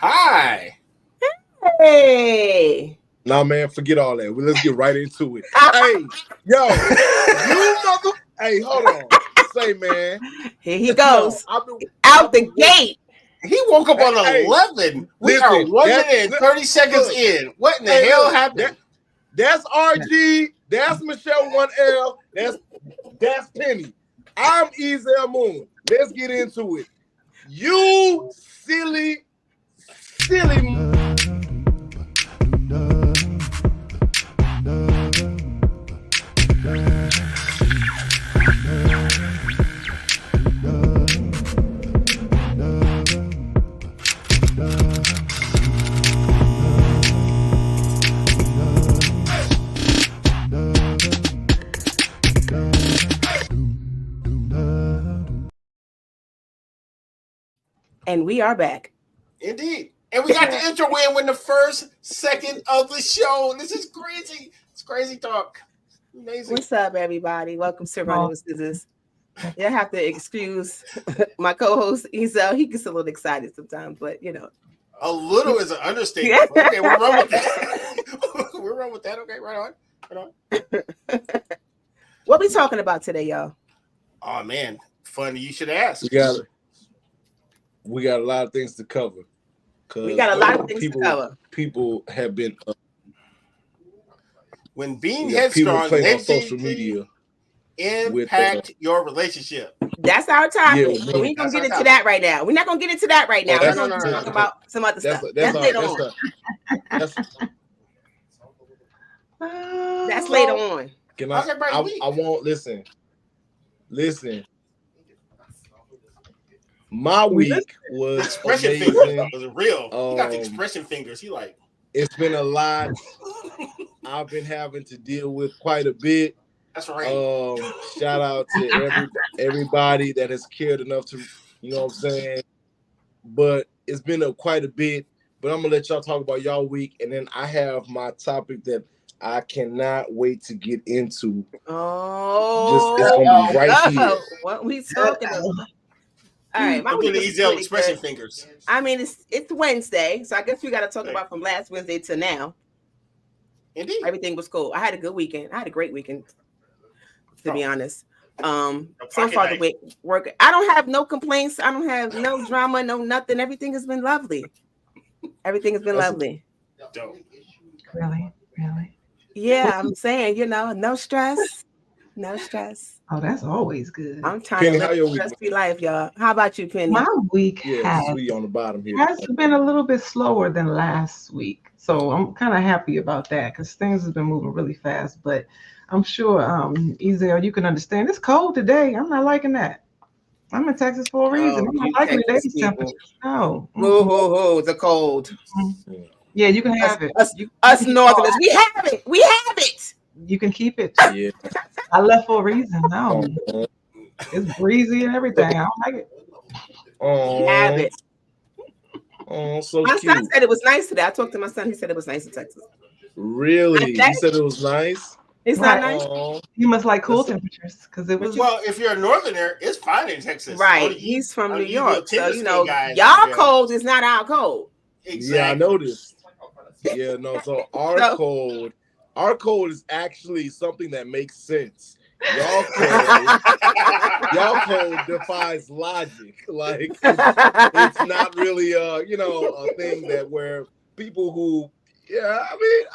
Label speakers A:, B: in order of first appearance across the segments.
A: Hi.
B: Hey.
C: Nah, man, forget all that. Let's get right into it. Hey, yo, you mother. Hey, hold on. Say, man.
B: Here he goes.
C: Yo,
B: out the gate.
A: He woke up on 11. We are 1 minute and 30 seconds in. What in the hell happened?
C: That's RG. That's Michelle 1L. That's Penny. I'm Ezel Moon. Let's get into it. You silly.
B: And we are back.
A: Indeed. And we got the intro in with the first second of the show. This is crazy. It's crazy talk. Amazing.
B: What's up, everybody? Welcome to Running with Scissors. I have to excuse my co-host Ezel. He gets a little excited sometimes, but you know.
A: A little is an understatement. Okay, we'll run with that. We'll run with that. Okay, right on.
B: What we talking about today, y'all?
A: Oh man, funny you should ask.
C: We got a lot of things to cover.
B: We got a lot of things to cover.
C: People have been
A: when being headstrong,
C: play on social media
A: impact your relationship.
B: That's our topic. Yeah, we ain't gonna get into that right now. We're not gonna get into that right now. We're gonna talk about some other stuff. That's later on. That's later on.
C: I won't listen. Listen. My week was
A: expression
C: amazing.
A: Fingers was real. He got the expression fingers. He like.
C: It's been a lot. I've been having to deal with quite a bit.
A: That's right.
C: Shout out to everybody that has cared enough to, you know what I'm saying. But it's been quite a bit. But I'm gonna let y'all talk about y'all week, and then I have my topic that I cannot wait to get into.
B: Oh,
C: it's gonna be right here.
B: What we talking about? All right,
A: my week is really expression fingers.
B: I mean, it's Wednesday, so I guess we got to talk about from last Wednesday to now.
A: Indeed,
B: everything was cool. I had a good weekend. I had a great weekend, to be honest. So far the week work. I don't have no complaints. I don't have no drama, no nothing. Everything has been lovely. Everything has been lovely.
A: Dope.
D: Really?
B: Yeah, I'm saying, no stress. No stress.
D: Oh, that's always good.
B: I'm trying to live a stress-free life, y'all. How about you, Penny?
D: My week
C: on the bottom here.
D: has been a little bit slower than last week. So I'm kind of happy about that because things have been moving really fast. But I'm sure, Ezel, you can understand. It's cold today. I'm not liking that. I'm in Texas for a reason. I'm not liking today's temperatures. No.
B: It's a cold.
D: Mm-hmm. Yeah, you can have it.
B: Us Northerners, we have it. We have it.
D: You can keep it.
C: Yeah.
D: I left for a reason. No. It's breezy and everything. I don't like it.
B: You have it.
C: Oh, so
B: my
C: cute.
B: son said it was nice today. I talked to my son. He said it was nice in Texas.
C: Really? He said it was nice?
B: It's not nice.
D: You must like cool temperatures because it was.
A: Well, if you're a Northerner, it's fine in Texas.
B: Right. He's from New York. So, y'all cold is not our cold.
A: Exactly.
C: Yeah, I noticed. Yeah, no. So our cold is actually something that makes sense. Y'all code defies logic. Like it's not really a thing that where people who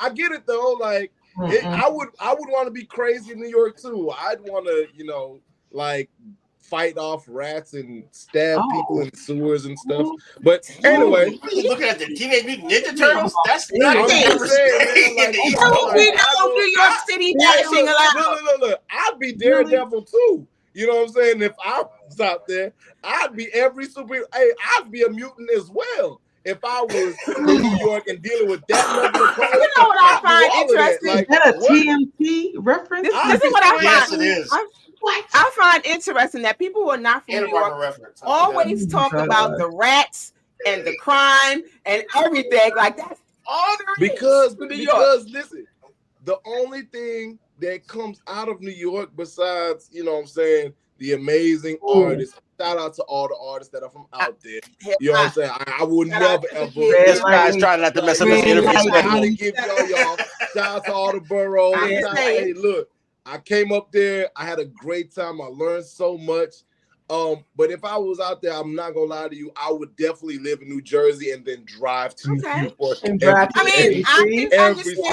C: I get it though. Like I would want to be crazy in New York too. I'd want to fight off rats and stab people in sewers and stuff. But anyway,
A: what are you looking at the Teenage Mutant Ninja Turtles? That's not
B: we know New York City bashing a lot.
C: Look, I'd be Daredevil too. You know what I'm saying? If I was out there, I'd be every superhero. Hey, I'd be a mutant as well. If I was in New York and dealing with that level of crime.
B: You know what I find interesting?
D: Is that a TMT reference?
B: This is what I find.
A: Yes, it is.
B: I find interesting that people who are not from New York always talk about the rats and the crime and everything. Like that's all there is.
C: Because listen, the only thing that comes out of New York besides, the amazing artists. Shout out to all the artists that are from out there. You know what I'm saying? I would never ever.
E: This guy's trying not to mess up his interview.
C: I gotta give y'all. Shout out to all the boroughs. Hey, look, I came up there. I had a great time. I learned so much. But if I was out there, I'm not gonna lie to you, I would definitely live in New Jersey and then drive to New York.
B: And drive to
D: on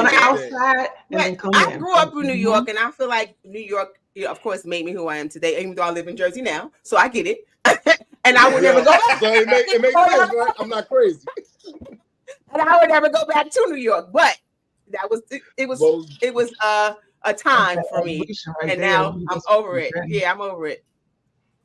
D: the outside and then come
B: I
D: in.
B: grew up in New York, and I feel like New York, of course, made me who I am today, even though I live in Jersey now. So I get it. And I would never go back.
C: So it makes sense, right? I'm not crazy.
B: And I would never go back to New York, but that was it was a time for me. And now I'm over it. Yeah, I'm over it.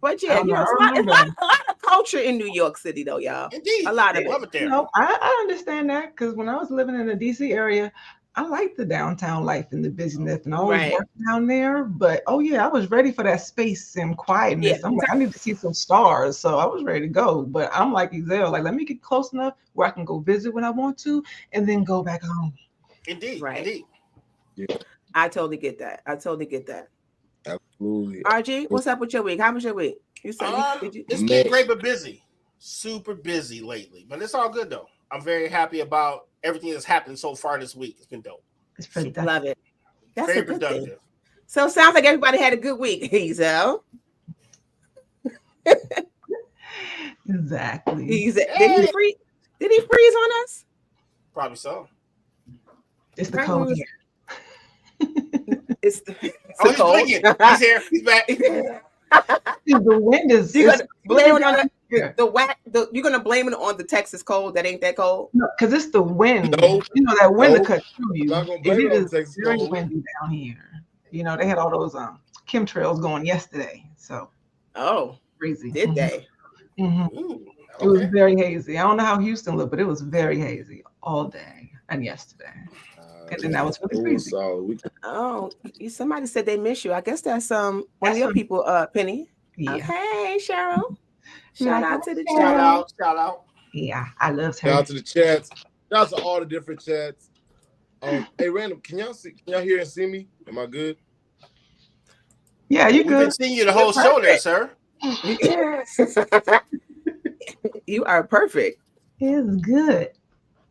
B: But yeah, you know, it's a lot of culture in New York City, though, y'all.
A: Indeed,
B: a lot of it.
A: Love it there.
D: You know, I understand that because when I was living in the DC area, I liked the downtown life and the busyness, and I always worked down there. But I was ready for that space and quietness. I'm like, I need to see some stars, so I was ready to go. But I'm like Ezell, like, let me get close enough where I can go visit when I want to, and then go back home.
A: Indeed,
B: indeed.
C: Yeah.
B: I totally get that.
C: Absolutely.
B: RG, what's up with your week? How was your week? You said
A: it's getting great but busy. Super busy lately. But it's all good though. I'm very happy about everything that's happened so far this week. It's been dope.
D: It's productive.
B: Love it. That's
A: very
B: a good
A: productive.
B: thing. So it sounds like everybody had a good week, Ezell.
D: Exactly.
B: Did he freeze on us?
A: Probably so.
D: It's the cold here.
B: It's
A: he's blinking. He's here. He's back.
D: The wind is.
B: You're gonna blame it on you're gonna blame it on the Texas cold that ain't that cold?
D: No, because it's the wind.
C: No.
D: You know that wind that cuts through you.
C: I'm not gonna blame it on Texas
D: very
C: cold.
D: windy down here. You know, they had all those chemtrails going yesterday. So crazy.
B: Did they?
D: Mm-hmm.
A: Ooh,
D: It was very hazy. I don't know how Houston looked, but it was very hazy all day and yesterday. And then that was really crazy.
B: Somebody said they miss you. I guess that's one of your people, Penny.
D: Yeah.
B: Hey, Cheryl. Shout out to the chat.
A: Shout out.
D: Yeah, I love her.
C: Shout out to the chats. Shout out to all the different chats. Hey, Random, can y'all hear and see me? Am I good?
D: Yeah, you
A: We've
D: good.
A: been seeing you the whole show there, sir.
B: Yes. You are perfect.
D: It's good.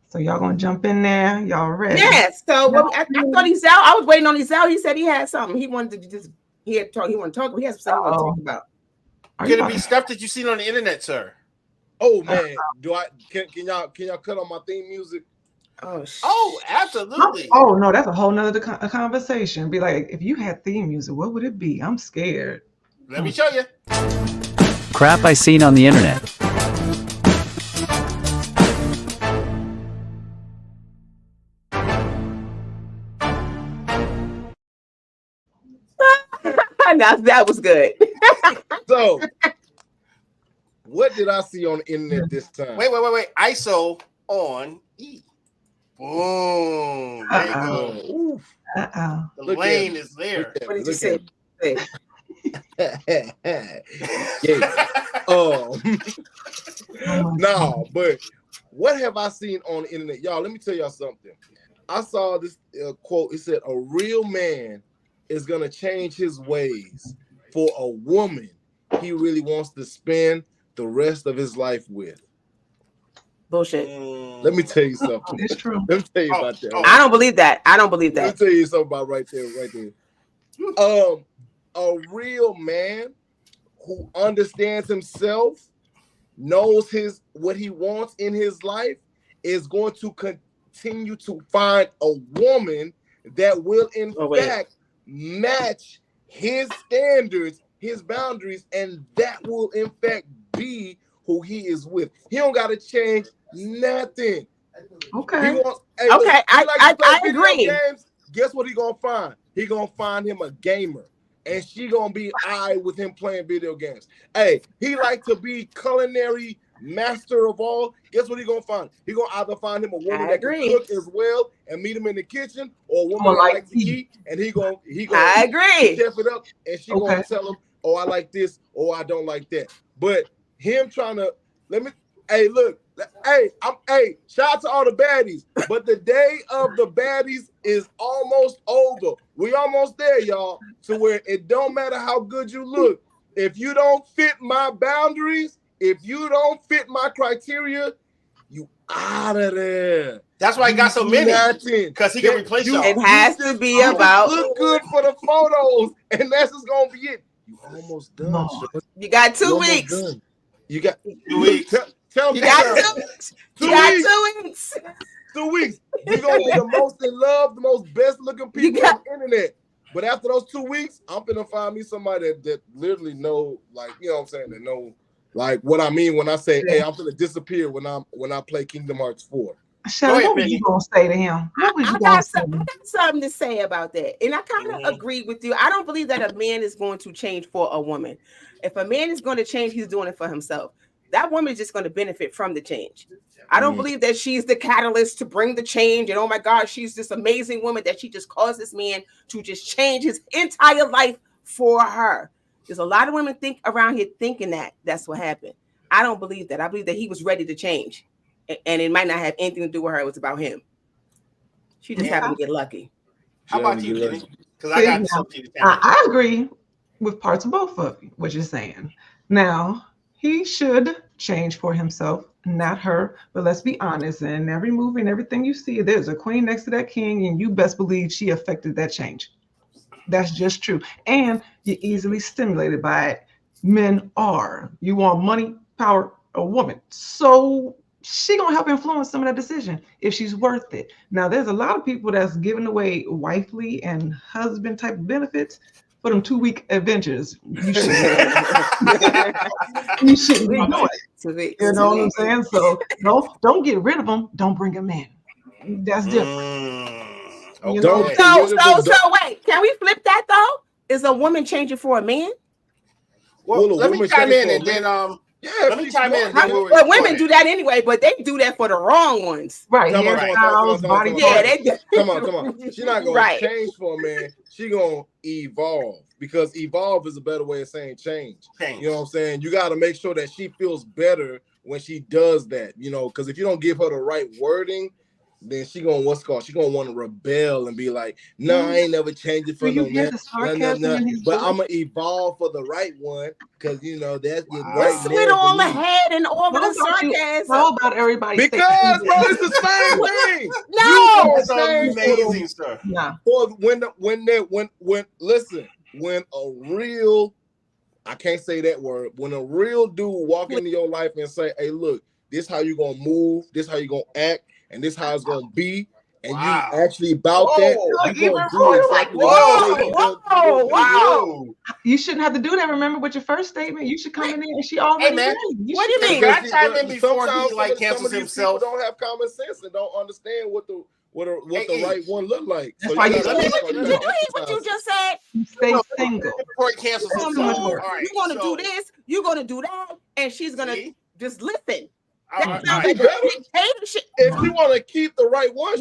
D: So y'all gonna jump in there? Y'all ready?
B: Yes. So I thought I was waiting on Ezell. He said he had something. He wanted to just he had to talk. He wanted to talk. He has something to talk about.
A: Could it be stuff that you've seen on the internet, sir?
C: Oh man, can y'all cut on my theme music?
A: Oh, absolutely.
D: Oh no, that's a whole nother conversation. Be like, if you had theme music, what would it be? I'm scared.
A: Let me show you.
E: Crap I seen on the internet.
B: Now that was good.
C: So, what did I see on the internet this time?
A: Wait. ISO on E. Boom. There you go. The lane is there.
B: What did you say?
C: No, but what have I seen on the internet? Y'all, let me tell y'all something. I saw this quote. It said, a real man is going to change his ways for a woman he really wants to spend the rest of his life with.
B: Bullshit.
C: Let me tell you something.
D: It's true.
C: Let me tell you about that.
B: I don't believe that.
C: Let me tell you something about right there. A real man who understands himself, knows what he wants in his life, is going to continue to find a woman that will in fact match his standards, his boundaries, and that will in fact be who he is with. He don't got to change nothing.
D: Okay.
B: I agree.
C: Games, guess what he gonna find? He gonna find him a gamer, and she gonna be with him playing video games. Hey, he like to be culinary master of all. Guess what he gonna find? He gonna either find him a woman that can cook as well and meet him in the kitchen, or a woman that likes to eat, and he gonna
B: I agree.
C: Step it up, and she gonna tell him, oh, I like this, or I don't like that. But him trying to shout out to all the baddies, but the day of the baddies is almost over. We almost there, y'all, to where it don't matter how good you look. if you don't fit my boundaries, if you don't fit my criteria, you out of there.
A: That's why he got so many. Because he can replace y'all.
B: It has to be about
C: look good for the photos, and that's just gonna be it. You almost done.
D: No.
B: You got 2 weeks.
C: You got
A: 2 weeks.
C: Tell
B: You
C: me.
B: got 2 weeks. You got 2 weeks.
C: 2 weeks. We're gonna be the most in love, the most best looking people on the internet. But after those 2 weeks, I'm gonna find me somebody that literally know, like, you know what I'm saying, that know like what I mean when I say, hey, I'm gonna disappear when I play Kingdom Hearts 4.
D: Shelly, what was you gonna say to him? What was you
B: I
D: gonna
B: got
D: say?
B: something to say about that. And I kind of agree with you. I don't believe that a man is going to change for a woman. If a man is going to change, he's doing it for himself. That woman is just going to benefit from the change. I don't believe that she's the catalyst to bring the change. And oh my God, she's this amazing woman that she just caused this man to just change his entire life for her. There's a lot of women think around here thinking that that's what happened. I don't believe that. I believe that he was ready to change. And it might not have anything to do with her. It was about him. She just happened to get lucky.
A: How about you, Kenny? Because I got something to tell you.
D: I agree with parts of both of you, what you're saying. Now, he should change for himself, not her. But let's be honest, in every movie and everything you see, there's a queen next to that king, and you best believe she affected that change. That's just true. And you're easily stimulated by it. Men are. You want money, power, a woman. So she gonna help influence some of that decision if she's worth it. Now, there's a lot of people that's giving away wifely and husband type of benefits for them 2-week adventures. You shouldn't be doing it. You know what I'm saying? So don't get rid of them. Don't bring them in. That's different.
A: Okay.
D: You know?
B: So wait, can we flip that though? Is a woman changing for a man?
A: Well, let me chime in and then let me chime in.
B: Well, women do that anyway, but they do that for the wrong ones.
D: Right.
C: Come on.
B: Yeah, they do.
C: Come on. She's not gonna change for a man. She gonna evolve, because evolve is a better way of saying change. You know what I'm saying? You got to make sure that she feels better when she does that. You know, because if you don't give her the right wording, then she gonna she gonna want to rebel and be like, no, I ain't never changed it for no man. But I'm gonna evolve for the right one, because you know that's the right man.
B: With all the head and all the sarcasm.
D: How about everybody?
C: Because bro, it's the same thing.
B: No,
A: it's amazing, sir.
D: Yeah.
C: For when a real, I can't say that word. When a real dude walk into your life and say, hey, look, this how you gonna move, this how you gonna act, and this how it's gonna be, and you actually about that, you gonna do exactly
B: wow.
D: You shouldn't have to do that. Remember, with your first statement, you should come in there and she already.
A: Hey, man,
B: what do you mean?
A: Can I chime in before he like cancels himself?
C: People don't have common sense and don't understand what the right one look like.
D: That's why you
B: what you just said.
D: Stay single.
A: Before he cancels himself.
B: You're gonna do this. You're gonna do that, and she's gonna just listen.
C: If you want to keep the right one,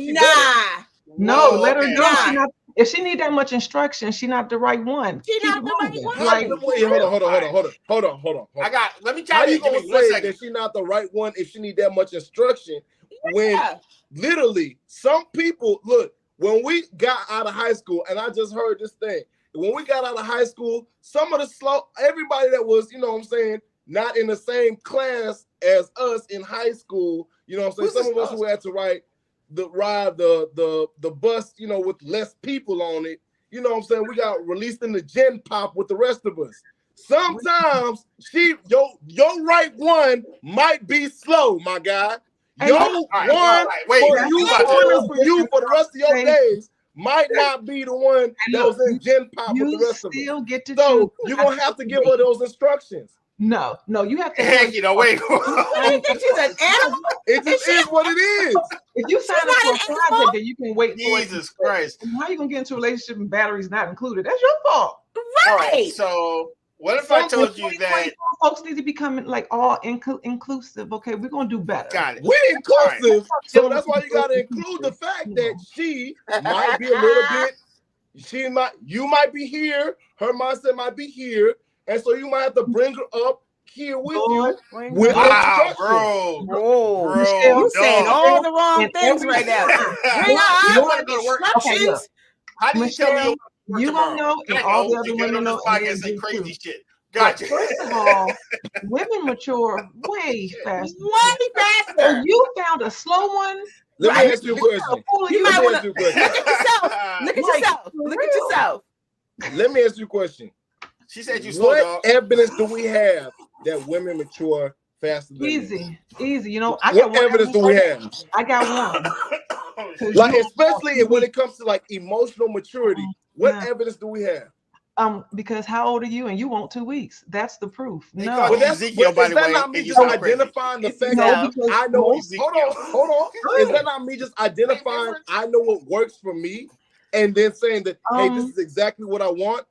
D: let her go. If she need that much instruction, she not the right one.
B: She not the right one.
C: Like, hold on.
A: Let me tell you.
C: How you gonna say that she not the right one if she need that much instruction? When literally some people look, when we got out of high school, and I just heard this thing. When we got out of high school, some of the everybody that was, you know what I'm saying, not in the same class as us in high school, you know what I'm saying? Some of us who had to ride the bus, you know, with less people on it, you know what I'm saying? We got released in the gen pop with the rest of us. Sometimes your right one might be slow, my guy. Your one for you for the rest of your days might not be the one that was in gen pop with the rest of us. So you're gonna have to give her those instructions.
D: No, you have to.
A: Heck, you know, wait.
B: She's an animal.
C: It just is what it is.
D: If you sign up for a project and you can wait for
A: Jesus Christ.
D: How are you gonna get into a relationship and batteries not included? That's your fault.
B: Right.
A: All right, so what if I told you that
D: folks need to become like all inclusive? Okay, we're gonna do better.
A: Got it.
C: We're inclusive, so that's why you gotta include the fact that she might be a little bit. You might be here. Her mindset might be here. And so you might have to bring her up here with you.
A: Bro.
B: You saying all the wrong things right now. Bring her up with instructions.
A: How do you tell me
D: you don't know, and all the other women know.
A: Say crazy shit. Gotcha.
D: First of all, women mature way faster.
B: Way
D: So
B: faster.
D: you found a slow one.
C: Let me ask you a question.
B: You might want to
C: Let me ask you a question.
B: look at yourself. Look at
D: Like,
B: yourself.
D: for
B: Look at
D: real.
B: yourself.
C: Let me ask you a question.
A: She said you slow,
C: What
A: dog.
C: evidence do we have that women mature faster than men?
D: Easy. You know, I got
C: What
D: one
C: evidence do we have?
D: I got one. 'Cause
C: Like,
D: you-
C: especially when it comes to like emotional maturity, what
D: Yeah.
C: evidence do we have?
D: Because how old are you? And you want 2 weeks. That's the proof.
A: They
D: No.
A: call
C: But
A: you
C: that's
A: Ezekiel, by
C: is
A: the
C: that
A: way,
C: not me
A: and you
C: just
A: sound crazy.
C: identifying the fact
D: No,
C: that
D: because
C: I know what,
D: most-
C: hold on. Is that not me just identifying I know what works for me and then saying that hey, this is exactly what I want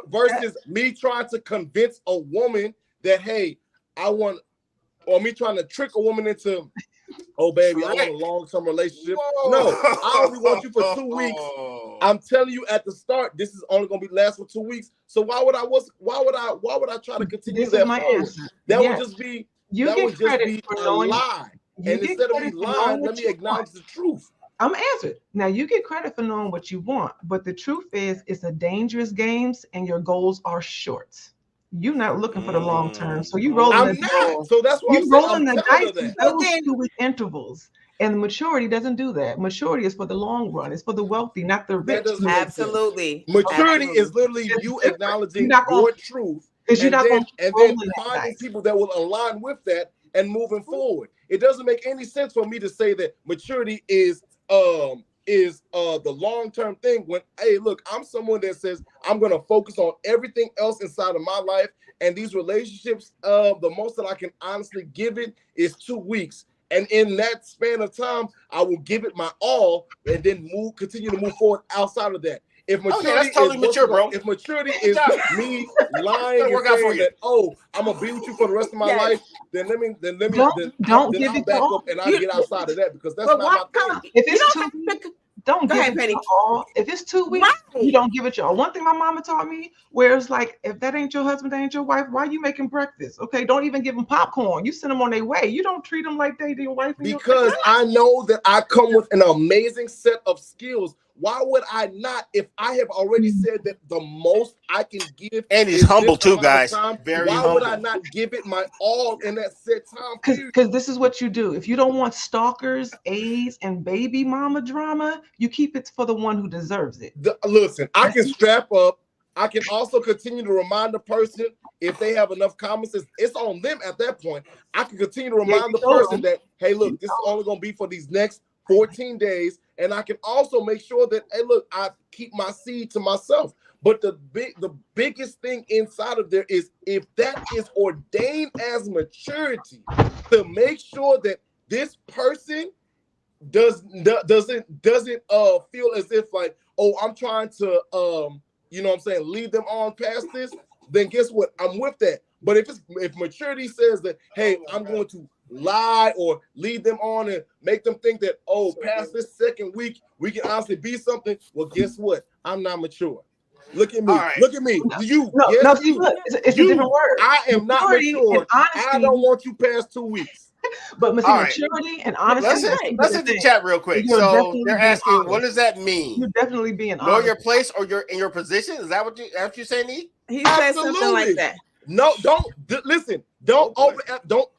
C: versus me trying to convince a woman that hey, I want, or me trying to trick a woman into oh baby, I want a long-term relationship.
A: Whoa.
C: No, I only want you for 2 weeks. I'm telling you at the start, this is only gonna be last for 2 weeks. So why would I try to continue
D: This
C: that
D: is my
C: forward?
D: answer.
C: That
D: Yes.
C: would just be
D: You
C: that
D: get
C: would just
D: credit
C: be
D: for
C: a
D: knowing.
C: lie.
D: You
C: And
D: get
C: instead of me
D: credit for
C: lying,
D: knowing
C: let
D: what
C: me
D: you
C: acknowledge
D: want.
C: the truth.
D: I'm answered. Now you get credit for knowing what you want, but the truth is it's a dangerous game and your goals are short. You're not looking for the long term. So you rolling
C: I'm
D: the
C: not. So that's what I'm
D: you
C: saying.
D: rolling
C: I'm
D: the
C: telling her
D: dice with
C: that.
D: those 2 week intervals. And maturity doesn't do that. Maturity is for the long run. It's for the wealthy, not the
C: That
D: rich.
C: doesn't make sense.
B: Absolutely.
C: Maturity
B: Absolutely.
C: is literally
D: It's
C: you
D: different.
C: acknowledging
D: You're not gonna-
C: your truth
D: Because you're
C: and
D: not
C: then
D: going to roll in that
C: finding
D: dice.
C: people that will align with that and moving forward. It doesn't make any sense for me to say that maturity is the long-term thing when hey look, I'm someone that says I'm going to focus on everything else inside of my life, and these relationships the most that I can honestly give it is 2 weeks, and in that span of time I will give it my all and then continue to move forward outside of that. If maturity
A: that's totally mature, bro.
C: If maturity
A: Good
C: is
A: job.
C: me lying
A: Gonna
C: and
A: work out for
C: saying
A: you.
C: that, oh, I'm gonna be with you for the rest of my
B: Yes.
C: life, then let me
D: Don't
C: then
D: give
C: I'll
D: it
C: back
D: your
C: up and I'll
B: You-
C: get outside of that because that's
B: But
C: not my thing.
D: If
B: you
D: it's
B: don't
D: 2
B: have to,
D: don't
B: Go
D: give
B: ahead,
D: it
B: Penny.
D: your all. If it's 2 weeks,
B: Right.
D: you don't give it your all. One thing my mama taught me, where it's like, if that ain't your husband, that ain't your wife, why are you making breakfast? Okay, don't even give them popcorn. You send them on their way. You don't treat them like they your wife and your
C: Because I know that I come with an amazing set of skills. Why would I not? If I have already said that the most I can give,
A: And he's
C: is
A: humble
C: this
A: too,
C: amount of
A: guys.
C: time,
A: Very
C: why
A: humble.
C: would I not give it my all in that set time period?
D: Because this is what you do. If you don't want stalkers, AIDS, and baby mama drama, you keep it for the one who deserves it.
C: Listen, I can strap up. I can also continue to remind the person if they have enough common sense. It's on them at that point. I can continue to remind the person that, hey, look, this is only going to be for these next 14 days. And I can also make sure that, hey, look, I keep my seed to myself. But the biggest thing inside of there is if that is ordained as maturity, to make sure that this person doesn't feel as if like, oh, I'm trying to you know what I'm saying, lead them on past this, then guess what? I'm with that. But if maturity says that, hey, I'm going to lie or lead them on and make them think that, oh, past this second week, we can honestly be something, well, guess what? I'm not mature. Look at me.
A: Right.
C: Look at me. You.
D: No,
C: yes,
D: no,
C: you.
D: look, it's a different word.
C: I am not
D: Maturity
C: mature.
D: and honesty.
C: I don't want you past 2 weeks.
D: But
A: All right.
D: maturity and honesty.
A: Let's hit the chat real quick.
D: You're
A: So
D: definitely
A: they're
D: being
A: asking,
D: honest.
A: what does that mean?
D: You're definitely being
A: Know
D: honest.
A: your place or in your position? Is that what you're saying, E?
B: He said something like that.
C: No, listen. Don't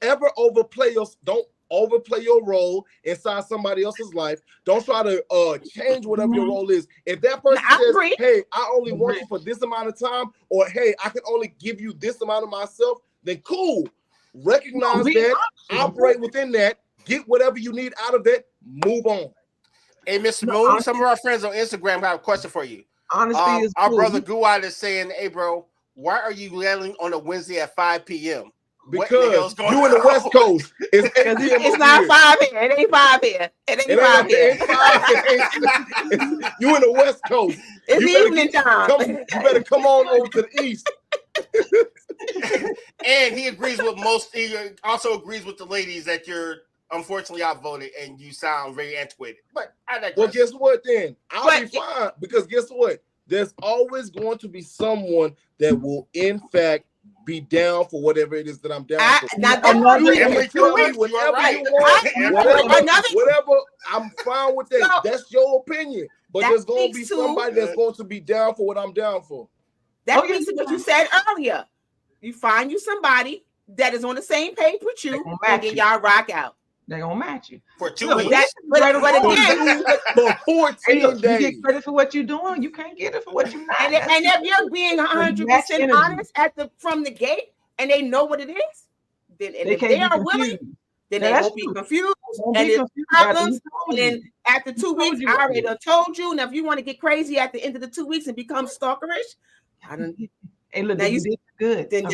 C: ever overplay your role inside somebody else's life. Don't try to change whatever your role is. If that person says,
B: agree.
C: hey, I only want you for this amount of time, or hey, I can only give you this amount of myself, then cool. Recognize that, operate within that, get whatever you need out of that, move on.
A: Hey, Mr. Moon, some of our friends on Instagram have a question for you.
D: Honesty is
A: our
D: cool.
A: brother Guad is saying, hey, bro, why are you yelling on a Wednesday at 5 p.m.?
C: Because you in the West Coast. It's 8 p.m.
B: It's not 5 here. It ain't 5 here. It ain't 5 here.
C: You in the West Coast.
B: It's evening time.
C: You better come on over to the East.
A: And he also agrees with the ladies that you're unfortunately outvoted and you sound very antiquated. But I digress.
C: Well, guess what then? I'll be fine because guess what? There's always going to be someone that will, in fact, be down for whatever it is that I'm down for. Whatever, I'm fine with that. So, that's your opinion. But there's going to be somebody that's going to be down for what I'm down for.
B: That speaks to what you said earlier. You find you somebody that is on the same page with you, and then y'all rock out.
D: They're gonna match you
A: for 2 weeks.
B: But again,
C: for 14 days.
D: You get credit for what you're doing. You can't get it for what you're not.
B: And if you're being 100% honest from the gate, and they know what it is, then if they are willing, then they won't be confused. And if problems, then after 2 weeks, I already told you. Now, if you want to get crazy at the end of the 2 weeks and become stalkerish, I don't.
D: Hey, look, now you did good.
B: Then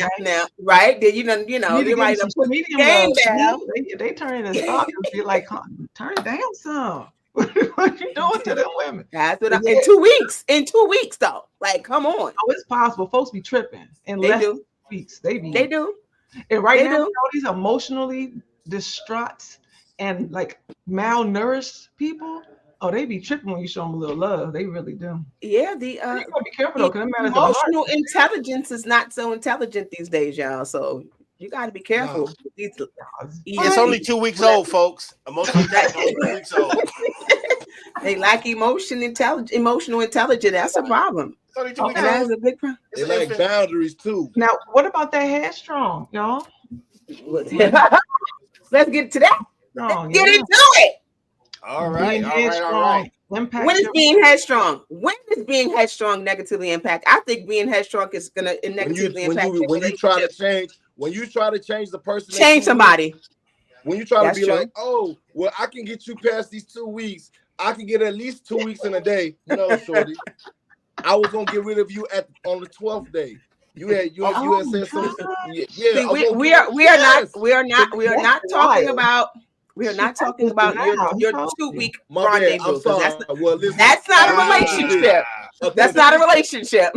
B: right? Then you know, they might have put the game down.
D: They turn into stalkers. You're like, turn it down some. What you doing to them women?
B: That's what in 2 weeks. In 2 weeks, though. Like, come on.
D: Oh, it's possible. Folks be tripping in less than 2 weeks. They
B: do.
D: And right now, all these emotionally distraught and like malnourished people. Oh, they be tripping when you show them a little love. They really do.
B: Yeah,
D: you gotta be careful though, because
B: emotional intelligence is not so intelligent these days, y'all. So you got to be careful.
A: It's only 2 weeks old, folks. Emotional intelligence 2 weeks old.
B: They lack emotional intelligence. That's a problem.
A: That's
B: a big problem.
C: They like boundaries too.
D: Now, what about that Headstrong, y'all?
B: Let's get to that. Let's get into it.
A: All right.
B: When is being headstrong? When is being headstrong negatively impact? I think being headstrong is gonna negatively impact.
C: When you try to change the person,
B: change somebody.
C: When you try to be like, oh, well, I can get you past these 2 weeks. I can get at least 2 weeks in a day. No, shorty. I was gonna get rid of you on the 12th day. You had said something. Yeah.
B: See, we are not talking about. We are not talking about your 2 week rendezvous. That's not a relationship. That's not a relationship.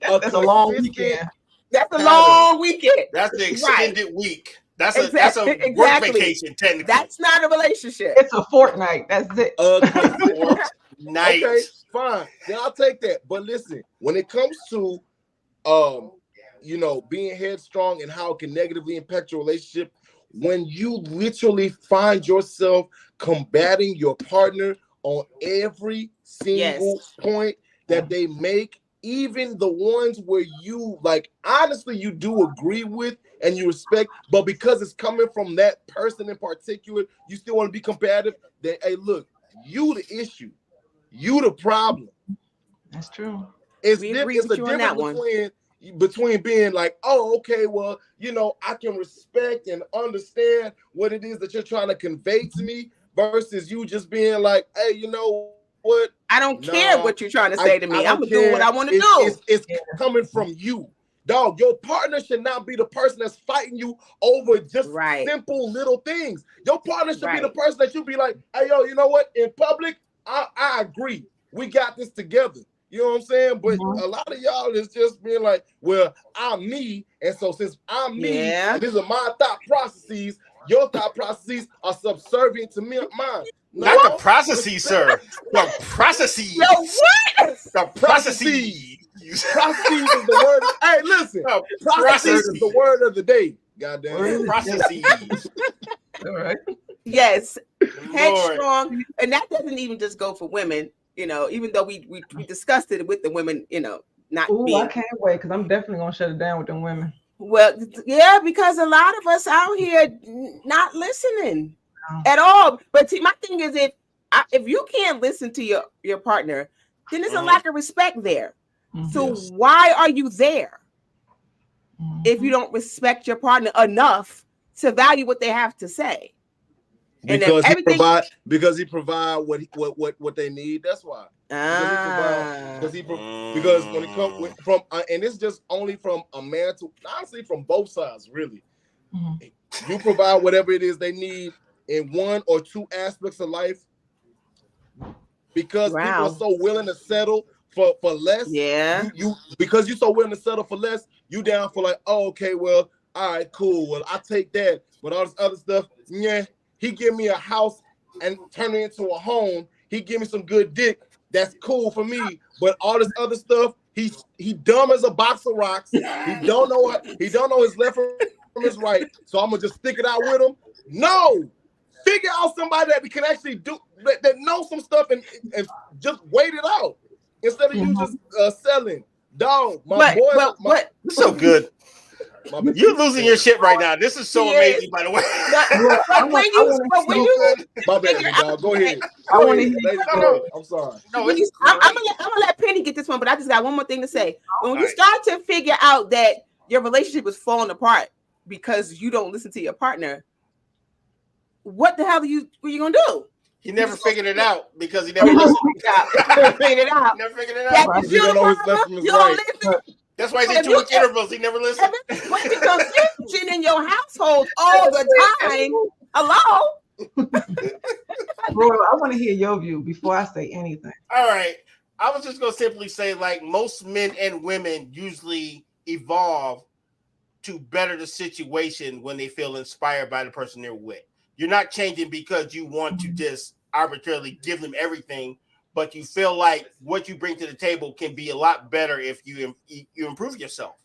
D: That's a long weekend.
B: That's a long weekend.
A: That's the extended week. That's a work vacation, technically.
B: That's not a relationship.
D: It's a fortnight. That's it.
A: Night.
C: Okay, fine. Then I'll take that. But listen, when it comes to being headstrong and how it can negatively impact your relationship, when you literally find yourself combating your partner on every single point that they make, even the ones where you honestly you do agree with and you respect, but because it's coming from that person in particular, you still want to be combative. Then, hey, look, you the issue, you the problem.
D: That's true.
C: It's a difference between being like, oh, okay, well, I can respect and understand what it is that you're trying to convey to me, versus you just being like, hey, you know what?
B: I don't care what you're trying to say to me. I'm gonna do what I want to do.
C: It's coming from you, dog. Your partner should not be the person that's fighting you over just simple little things. Your partner should be the person that you be like, hey, yo, you know what? In public, I agree. We got this together. You know what I'm saying? But a lot of y'all is just being like, well, I'm me. And so since I'm me, and these are my thought processes, your thought processes are subservient to mine.
A: Not the processes, sir. The processes.
B: Yo, what?
A: The processes.
C: Processes is the word. Hey, listen. Processes is the word of the day. Goddamn.
A: Processes.
D: All right.
B: Yes. Headstrong. And that doesn't even just go for women. Even though we discussed it with the women, not being.
D: I can't wait, because I'm definitely gonna shut it down with them women.
B: Well, yeah, because a lot of us out here not listening at all. But see, my thing is, if you can't listen to your partner, then there's a lack of respect there. So why are you there if you don't respect your partner enough to value what they have to say?
C: Because he provide what they need. That's why. Because when it comes from and it's just only from a man to, honestly, from both sides, really. You provide whatever it is they need in one or two aspects of life, because people are so willing to settle for less.
B: Yeah.
C: Because you're so willing to settle for less, you down for like, oh, okay, well, all right, cool. Well, I take that. But all this other stuff, he give me a house and turn it into a home. He give me some good dick. That's cool for me. But all this other stuff, he dumb as a box of rocks. He don't know his left from his right. So I'm gonna just stick it out with him. No, figure out somebody that can actually do that knows some stuff and just wait it out instead of you just selling. Dog, my boy,
A: so good. You're losing your shit right now. This is so amazing, by the way.
B: But when you
C: my bad, dog. Go ahead.
D: I want to hear.
C: I'm sorry.
A: No,
B: I'm gonna let Penny get this one, but I just got one more thing to say. When you start to figure out that your relationship is falling apart because you don't listen to your partner, what the hell what are you gonna do?
A: He never figured it out because he never listened.
B: Figured it out.
A: Never figured it out.
C: You don't know his left from his right.
A: That's why he's in 2 week intervals. He never listened.
B: When you confusion in your household all the time, hello?
D: Bro, I want to hear your view before I say anything.
A: All right. I was just going to simply say, like, most men and women usually evolve to better the situation when they feel inspired by the person they're with. You're not changing because you want to just arbitrarily give them everything, but you feel like what you bring to the table can be a lot better if you improve yourself.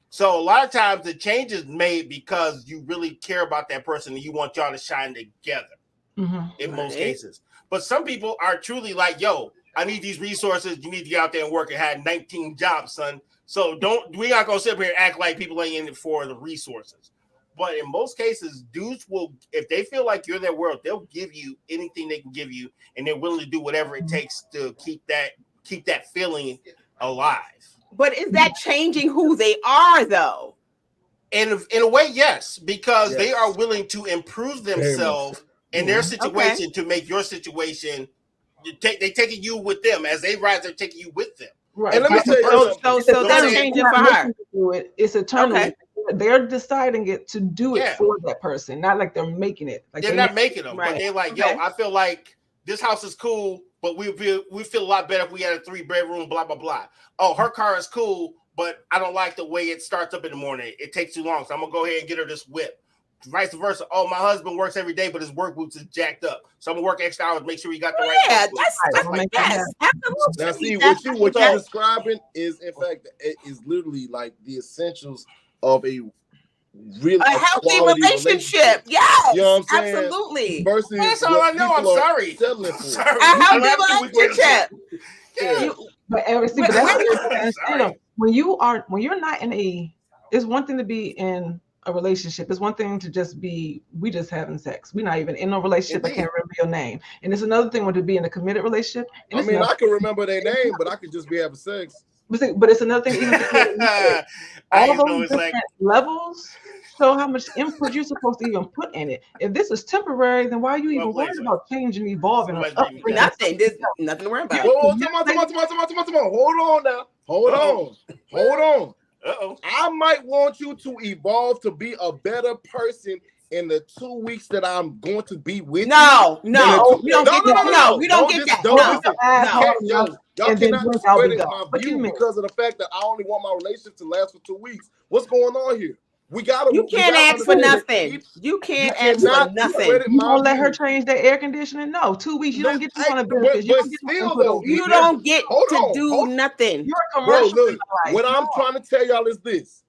A: So a lot of times the change is made because you really care about that person and you want y'all to shine together in most cases. But some people are truly like, yo, I need these resources. You need to get out there and work and have 19 jobs, son. So we're not going to sit here and act like people ain't in it for the resources. But in most cases, dudes will, if they feel like you're their world, they'll give you anything they can give you, and they're willing to do whatever it takes to keep that feeling alive.
B: But is that changing who they are, though?
A: In a way, yes, because they are willing to improve themselves in their situation to make your situation. They taking you with them as they rise. They're taking you with them.
C: Right. And let me tell you,
B: so that's changing for her.
D: It's eternal. Okay. They're deciding it to do it for that person, not like they're making it. Like
A: they're not making them, but they're like, yo, I feel like this house is cool, but we feel a lot better if we had a 3-bedroom, blah, blah, blah. Oh, her car is cool, but I don't like the way it starts up in the morning. It takes too long, so I'm going to go ahead and get her this whip. Vice versa. Oh, my husband works every day, but his work boots is jacked up. So I'm going to work extra hours, make sure he got the right.
B: Yeah, that's like yes.
C: Now, see, what you're describing is, in fact, it is literally like the essentials of a
B: healthy relationship. Yes,
C: you know what I'm saying?
B: Absolutely.
C: Versus
A: that's all I know. I'm sorry.
B: A healthy relationship.
D: But that's what when you're not in it's one thing to be in a relationship. It's one thing to just be, we just having sex. We're not even in a relationship. I can't remember your name. And it's another thing when to be in a committed relationship.
C: I mean, I can remember their name, but I could just be having sex.
D: But it's another thing. Even all those different levels show how much input you're supposed to even put in it. If this is temporary, then why are you even worried about changing, evolving?
B: Nothing. There's nothing to worry about.
C: Hold on now. Hold on. I might want you to evolve to be a better person in the 2 weeks that I'm going to be with you.
B: No, we don't get that. We don't get that.
C: Y'all cannot discredit my view because of the fact that I only want my relationship to last for 2 weeks. What's going on here?
B: You can't ask for nothing. You can't ask for nothing.
D: You won't let her change their air conditioning? No, 2 weeks. You don't get to want to benefits.
B: You don't get to do nothing.
D: You're a commercial.
C: Bro, look, what I'm trying to tell y'all is this.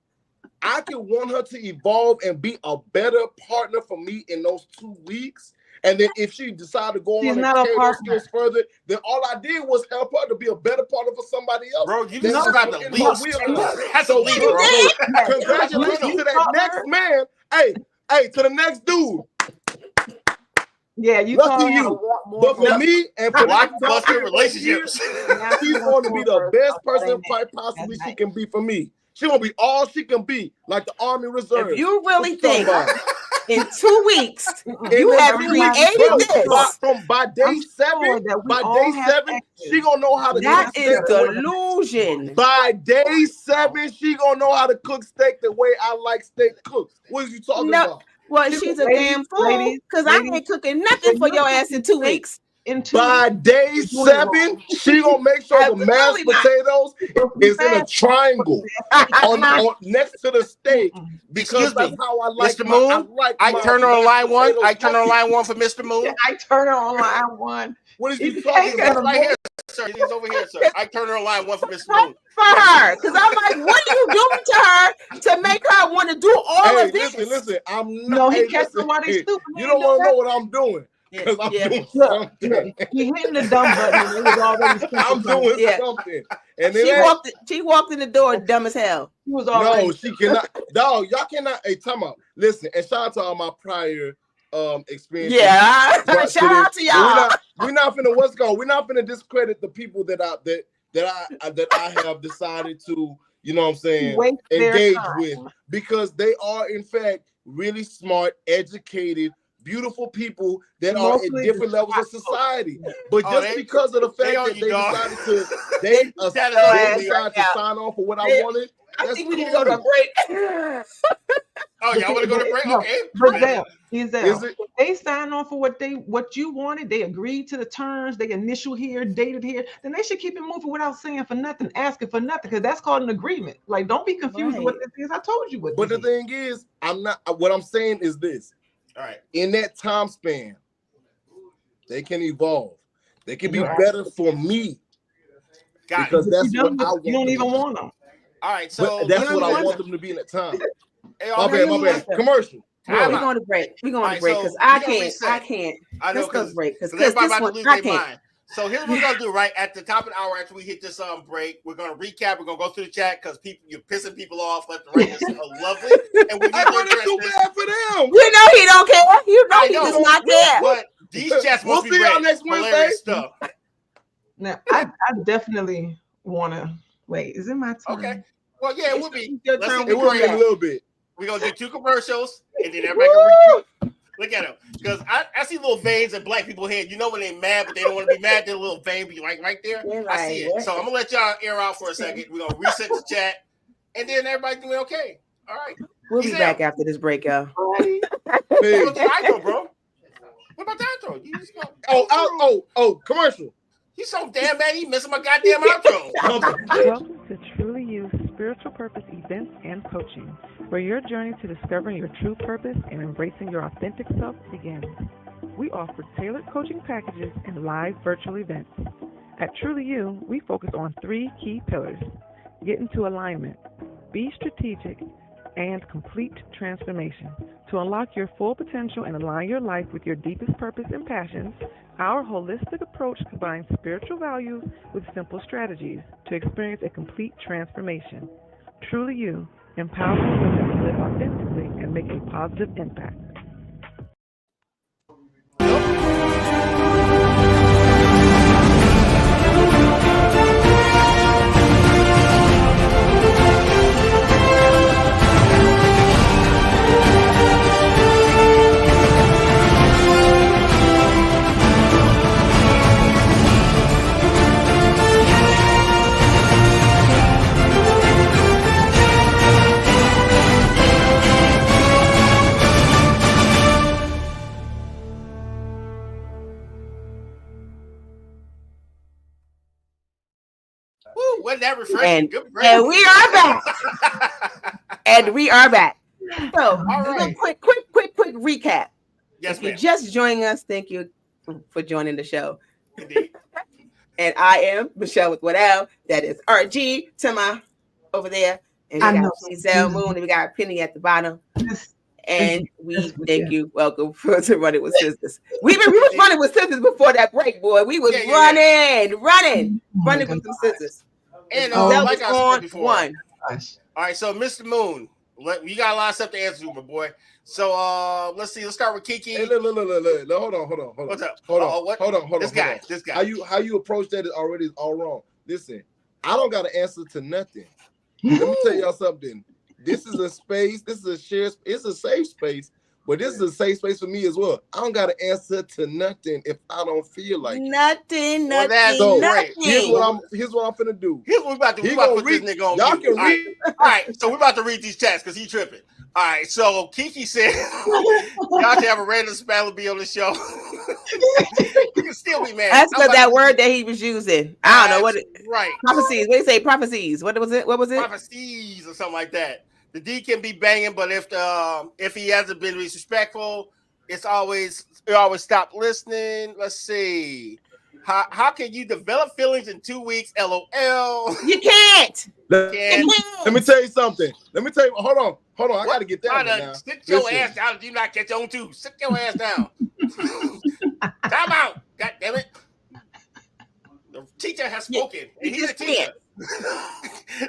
C: I can want her to evolve and be a better partner for me in those 2 weeks. And then if she decided to go on and carry those skills further, then all I did was help her to be a better partner for somebody else.
A: Bro, you just got the lead. That's a lead,
C: bro. Congratulations to that next man. Hey, to the next dude.
D: Yeah, you
C: lucky you. But for me and for
A: blockbuster relationships,
C: she's going to be the best person possibly she can be for me. She's going to be all she can be, like the Army Reserve.
B: If you really think in 2 weeks you have created this,
C: by day 7, she gonna know how to.
B: That is delusion.
C: By day 7, she gonna know how to cook steak the way I like steak cooked. What are you talking about?
B: Well, she's a damn fool because I ain't cooking nothing for your ass in 2 weeks.
C: By day 7, she gonna make sure the mashed potatoes is in a triangle on next to the steak because that's how I like
A: Mr. Moon. I turn her on line 1. I turn her on line 1 for Mr. Moon.
D: I turn her on line 1.
C: What is he talking about?
A: Right here, sir. He's over here, sir. I turn her on line 1 for Mr. Moon.
B: For her, because I'm like, what are you doing to her to make her want to do all of this?
C: Listen. I'm not.
D: No, he catch somebody stupid.
C: You don't want to know what I'm doing. because I'm doing
D: Look,
C: something.
D: he hitting the dumb button. And it was already
C: I'm doing
B: Yeah.
C: something. And
B: She walked in the door dumb as hell.
D: He was already.
C: no, she cannot. Dog, y'all cannot. Hey, time out. Listen, and shout out to all my prior experiences.
B: Yeah,
C: But
B: shout out to y'all.
C: We're not finna what's going. We're not finna discredit the people that I have decided to, you know what I'm saying,
D: Waste their
C: engage
D: time.
C: with, because they are in fact really smart, educated, beautiful people that are at
D: Mostly
C: different levels of society. But just
A: they-
C: because of the fact
A: on
C: that
A: you,
C: they
A: dog.
C: decided to they
A: That is
C: decided to sign on for what I wanted.
B: I think we need to go to a break.
A: Oh, y'all want to go to break?
D: No,
A: Okay.
D: But is
C: Is it?
D: they sign on for what you wanted, they agreed to the terms, they initial here, dated here, then they should keep it moving without saying for nothing, asking for nothing, because that's called an agreement. Like, don't be confused with what this is. I told you what
C: But
D: this
C: the thing is, I'm not. What I'm saying is this:
A: All right.
C: in that time span, they can evolve. They can be
D: You're
C: better for me
A: Got
C: because
A: it.
C: that's what I want.
D: You don't
C: them
D: even
C: to be.
D: want them.
A: All right. So
C: But that's
B: you
C: what
B: don't
C: I
B: want
C: want
B: them.
C: them to be in that time.
A: Hey,
C: My bad. Commercial.
A: Time
B: We're
A: out.
B: going to break. We're going
A: All
B: to
A: right,
B: break
A: so
B: because
A: we
B: I
A: gonna
B: can't.
A: reset.
B: I can't.
A: I know
B: Let's go
A: because
B: break because
A: everybody
B: this
A: about to
B: one
A: lose
B: I
A: their
B: can't.
A: mind. So here's what we're gonna do. Right at the top of the hour, after we hit this break, we're gonna recap. We're gonna go through the chat because you're pissing people off left and right. It's lovely, and we
C: I
A: need to
C: want to
A: address
C: do
A: this.
C: bad for them.
B: You know he don't care. You know
A: I
B: he
A: know.
B: does not care.
A: But these chats
C: We'll
A: must be
C: see y'all
A: read.
C: next Wednesday.
A: Hilarious stuff.
D: Now, I definitely want to wait. Is it my turn?
A: Okay. Well, yeah, it would be.
B: Your
A: Let's
B: turn.
A: hit
C: It
A: the
C: will be in a
A: break.
C: little bit.
A: We're gonna do 2 commercials, and then everybody can recruit. Look at them, because I see little veins in black people's head. You know when they're mad, but they don't want to be mad. Their little vein be like right there.
B: You're
A: I see
B: like,
A: it. So I'm gonna let y'all air out for a second. We're gonna reset the chat, and then everybody doing okay. All right.
B: We'll
A: He's
B: be back after this break, y'all.
C: Peace.
A: Go to the outro, bro. What about the outro? You just go.
C: Oh, commercial.
A: He's so damn mad. He missing my goddamn outro.
F: Welcome to Truly You Spiritual Purpose Events and Coaching, where your journey to discovering your true purpose and embracing your authentic self begins. We offer tailored coaching packages and live virtual events. At Truly You, we focus on 3 key pillars: get into alignment, be strategic, and complete transformation. To unlock your full potential and align your life with your deepest purpose and passions, our holistic approach combines spiritual values with simple strategies to experience a complete transformation. Truly You, empowering women to live authentically and make a positive impact.
A: Woo, wasn't that refreshing?
B: And,
A: Good break.
B: and we are back. And we are back. So,
A: All right.
B: quick recap.
A: Yes,
B: If you're
A: ma'am.
B: just joining us, thank you for joining the show.
A: Indeed.
B: And I am Michelle with Whatever. That is RG to my over there. And we
D: I
B: got
D: know.
B: Giselle Moon, and we got Penny at the bottom.
D: Yes.
B: And we
D: Yes, we
B: thank
D: did.
B: you. Welcome to Running with Sisters. We was running with sisters before that break, boy. We was running
D: Oh my
B: with some sisters.
A: And
B: Giselle
A: like
B: was
A: I said
B: on
A: before,
B: one.
D: Gosh.
A: all right, so Mr. Moon, you got a lot of stuff to answer to, my boy. So let's see. Let's start with Kiki.
C: Hey, look. Hold on.
A: What's up?
C: Hold
A: what?
C: on.
A: This guy.
C: How you approach that is already all wrong. Listen, I don't got an answer to nothing. Let me tell y'all something. This is a space. This is a shared. It's a safe space, but this is a safe space for me as well. I don't got an answer to nothing if I don't feel like it.
B: Nothing.
C: So
A: great.
C: here's what I'm finna do.
A: Here's what we about to put this nigga on
C: Y'all
A: mute.
C: can
A: All right.
C: read.
A: All right, so we're about to read these chats because he tripping. All right, so Kiki said y'all should have a random spell be on the show. You can still be mad.
B: That's because that word that he was using. I don't know what
A: right.
B: prophecies. What do you say? Prophecies. What was it?
A: Prophecies or something like that. The D can be banging, but if he hasn't been disrespectful, you always stop listening. Let's see. How can you develop feelings in 2 weeks? LOL.
B: You can't.
C: Let me tell you something. Hold on. I gotta get that one now.
A: Sit your ass down. Do not catch on too. Sit your ass down. Time out. God damn it. The teacher has spoken. And he's a teacher.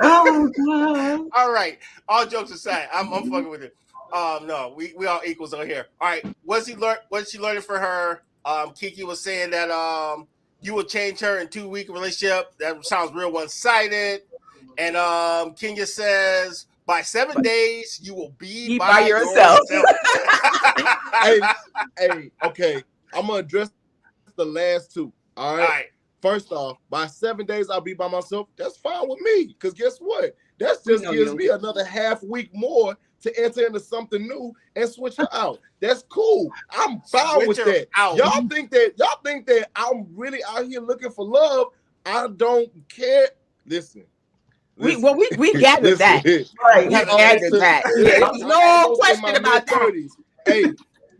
D: Oh God.
A: All right. All jokes aside, I'm fucking with it. No, we all equals on here. All right. What's she learning for her? Kiki was saying that you will change her in 2-week relationship. That sounds real one-sided. And Kenya says by 7 days you will be by yourself.
C: hey, okay. I'm gonna address the last two. All right. First off, by 7 days I'll be by myself. That's fine with me. Because guess what? That just gives me another half week more to enter into something new and switch her out. That's cool. I'm fine with that. Y'all think that I'm really out here looking for love. I don't care. Listen.
B: We gathered that. Right. We gathered that. There's no question about that.
C: Hey,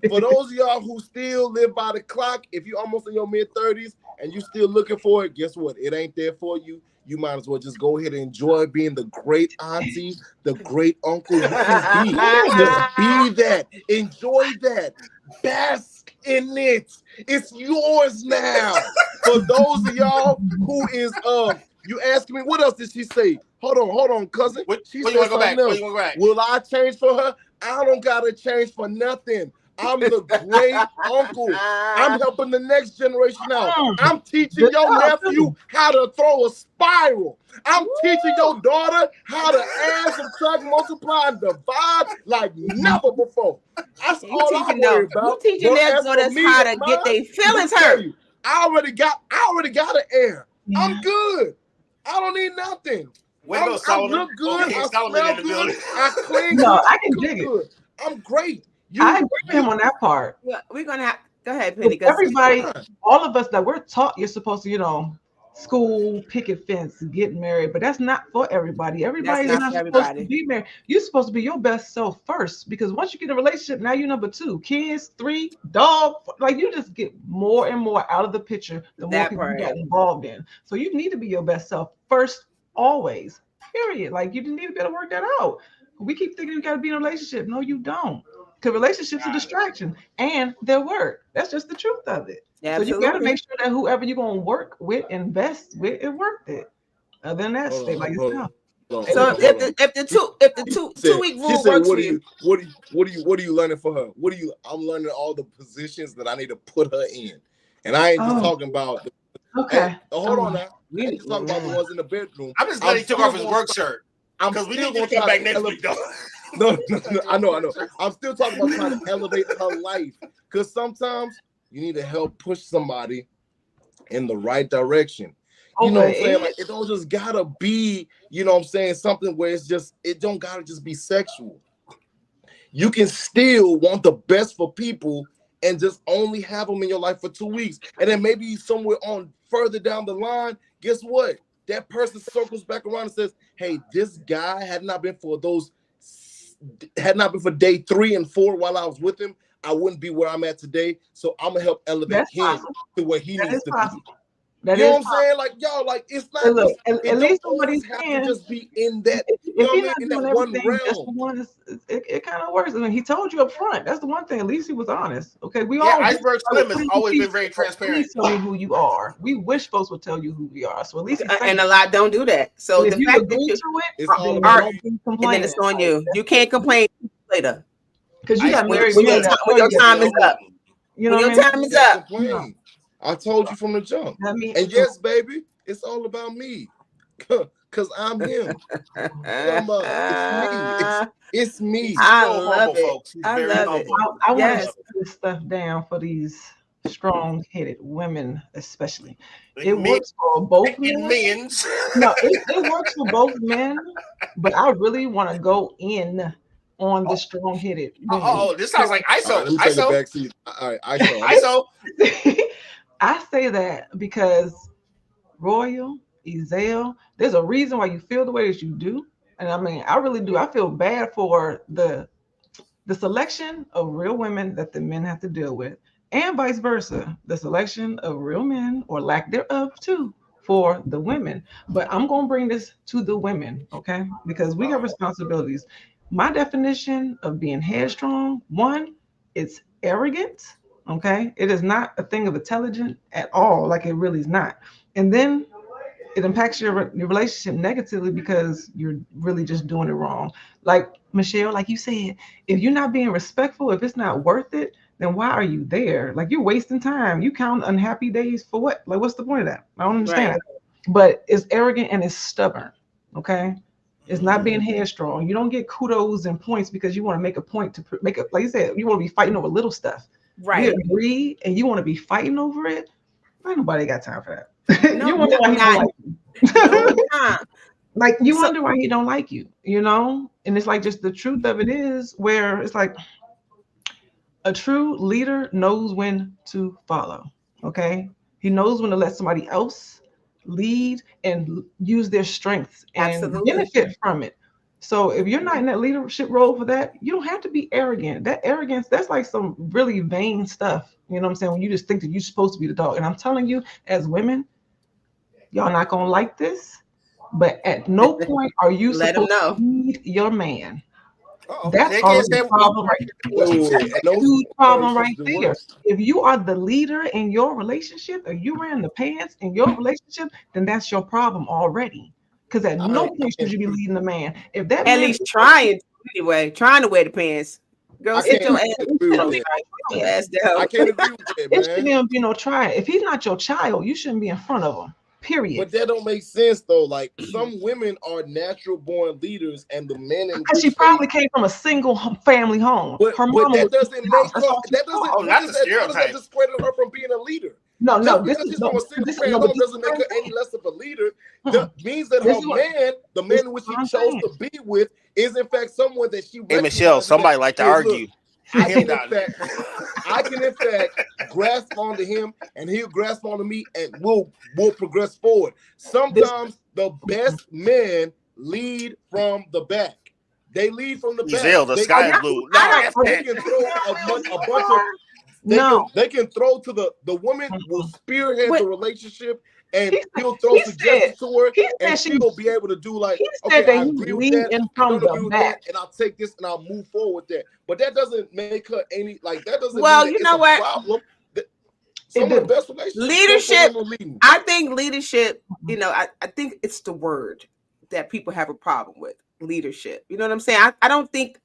C: for those of y'all who still live by the clock, if you're almost in your mid-30s and you still looking for it, guess what? It ain't there for you. You might as well just go ahead and enjoy being the great auntie, the great uncle you can be. Just be that. Enjoy that. Bask in it. It's yours now. For those of y'all who is you asking me, what else did she say? Hold on, cousin. She said something else. Will I change for her? I don't gotta change for nothing. I'm the great uncle. I'm helping the next generation out. I'm teaching your nephew how to throw a spiral. I'm teaching your daughter how to add, subtract, multiply, and divide like never before. That's all I worry about.
B: You teaching their daughters how to get their feelings hurt.
C: I already got an heir. I'm good. I don't need nothing. I look good. I smell good. I clean good.
D: I can dig it.
C: I'm great.
D: I agree with him on that part.
B: We're gonna have go ahead, Penny.
D: Everybody, all of us that we're taught, you're supposed to, school, picket fence, get married, but that's not for everybody. Everybody's not supposed to be married. You're supposed to be your best self first, because once you get in a relationship, now you're number 2. Kids, 3, dog, like you just get more and more out of the picture the more people you get involved in. So you need to be your best self first, always. Period. Like you need to be able to work that out. We keep thinking you got to be in a relationship. No, you don't. Because relationships are a distraction and their work. That's just the truth of it. Absolutely. So you got to make sure that whoever you're going to work with, invest with, it worth it. Other than that, stay by yourself.
B: So if the 2-week rule works for you,
C: what are you learning for her? I'm learning all the positions that I need to put her in, and I ain't just talking about. Hold on now. I ain't just talking about the ones in the bedroom.
A: I'm just glad he took off his work shirt. Because we need to come back next week, though.
C: No, I know. I'm still talking about trying to elevate her life. Because sometimes you need to help push somebody in the right direction. You know what I'm saying? Like, it don't just gotta be, something where it don't gotta just be sexual. You can still want the best for people and just only have them in your life for 2 weeks. And then maybe somewhere on further down the line, guess what? That person circles back around and says, hey, this guy had not been for day 3 and 4 while I was with him, I wouldn't be where I'm at today. So I'm gonna help elevate him to where he needs to be. You know what I'm saying? Like, y'all, like, it's not
D: at least somebody's
C: have to just be in that, in that one realm.
D: It kind of works. I mean, he told you up front. That's the one thing. At least he was honest. Okay,
A: Iceberg Slim has always been very transparent.
D: Please tell me who you are. We wish folks would tell you who we are. So at least
B: and a lot don't do that. So the fact that you and then it's on you. You can't complain later
D: because you got married
B: when your time is up. You know, your time is up.
C: I told you from the jump. And yes, baby, it's all about me. Because I'm him. It's me.
B: I love it. I love it.
D: I want to put this stuff down for these strong-headed women, especially. It works for both men. No, it works for both men, but I really want to go in on the strong-headed women.
A: This sounds like ISO.
C: All right, ISO.
D: I say that because Royal, Ezell, there's a reason why you feel the way that you do. And I mean, I really do. I feel bad for the selection of real women that the men have to deal with, and vice versa, the selection of real men or lack thereof too for the women. But I'm going to bring this to the women, okay? Because we got responsibilities. My definition of being headstrong, 1, it's arrogant. Okay, it is not a thing of intelligence at all. Like it really is not. And then it impacts your relationship negatively because you're really just doing it wrong. Like Michelle, like you said, if you're not being respectful, if it's not worth it, then why are you there? Like you're wasting time. You count unhappy days for what? Like what's the point of that? I don't understand.
B: Right.
D: But it's arrogant and it's stubborn. Okay. It's not being headstrong. You don't get kudos and points because you want to make a point to make it. Like you said, you want to be fighting over little stuff.
B: Right.
D: You agree and you want to be fighting over it. Ain't nobody got time for that.
B: No,
D: You wonder why he don't like you.
B: No,
D: Like you wonder why he don't like you, you know? And it's like just the truth of it is where it's like a true leader knows when to follow. Okay. He knows when to let somebody else lead and use their strengths and
B: Absolutely.
D: benefit from it. So if you're not in that leadership role for that, you don't have to be arrogant. That arrogance, that's like some really vain stuff. You know what I'm saying? When you just think that you're supposed to be the dog. And I'm telling you, as women, y'all not gonna like this, but at no point are you
B: Let 'em
D: supposed
B: know.
D: to lead your man.
A: Uh-oh.
D: That's
A: They
D: already
A: can't
D: a problem right there.
C: And those
D: Huge problem right
C: the
D: there.
C: worst.
D: If you are the leader in your relationship, or you ran the pants in your relationship, then that's your problem already. Because at no point should you be leading the man. If that
B: At
D: man
B: least trying anyway, trying to wear the pants. Girl,
C: I
B: sit
C: can't
B: your ass,
C: agree with that.
B: sit your ass down.
C: I can't agree with that,
D: it shouldn't
C: man.
D: even be no trying. If he's not your child, you shouldn't be in front of him. Period.
C: But that don't make sense though. Like some women are natural born leaders, and the men in
D: Because she
C: which
D: probably came from a single family home.
C: But
D: Her mama
C: that
D: was
C: doesn't
D: in the house.
C: make
D: That's
C: her.
D: all she
C: That
D: saw.
C: doesn't.
A: Oh,
C: What
A: not
C: does
A: the
C: that? How does that
A: stereotype.
C: discredit her from being a leader?
D: No,
C: Just
D: this
C: because
D: is
C: she's from a single parent
D: but
C: home
D: this is
C: doesn't
D: what
C: make her
D: I'm
C: any
D: saying.
C: less of a leader.
D: Mhm.
C: That means that
D: This
C: her
D: is what-
C: man, the
D: this
C: man in which
D: is
C: she
D: what I'm
C: chose
D: saying.
C: to be with, is in fact someone that she
A: Hey, Michelle,
C: recognizes
A: somebody
C: that,
A: like to
C: hey,
A: argue.
C: look, I
A: Him
C: can in
A: down.
C: fact grasp onto him and he'll grasp onto me and we'll progress forward. Sometimes the best men lead from the back. They lead from the back.
A: Giselle, the sky is blue. No, that's
C: They can throw a bunch of they can throw to the woman will spearhead the relationship and he'll throw suggestions to her and she'll be able to do like, okay, I agree with that, I don't agree with that, and I'll take this and I'll move forward with that. But that doesn't make her any like that doesn't
B: Well,
C: mean that
B: you
C: it's
B: know
C: a
B: what?
C: problem. Some of the best relationships
B: Leadership,
C: come from leading.
B: I think leadership, you know, I think it's the word that people have a problem with. Leadership. You know what I'm saying? I think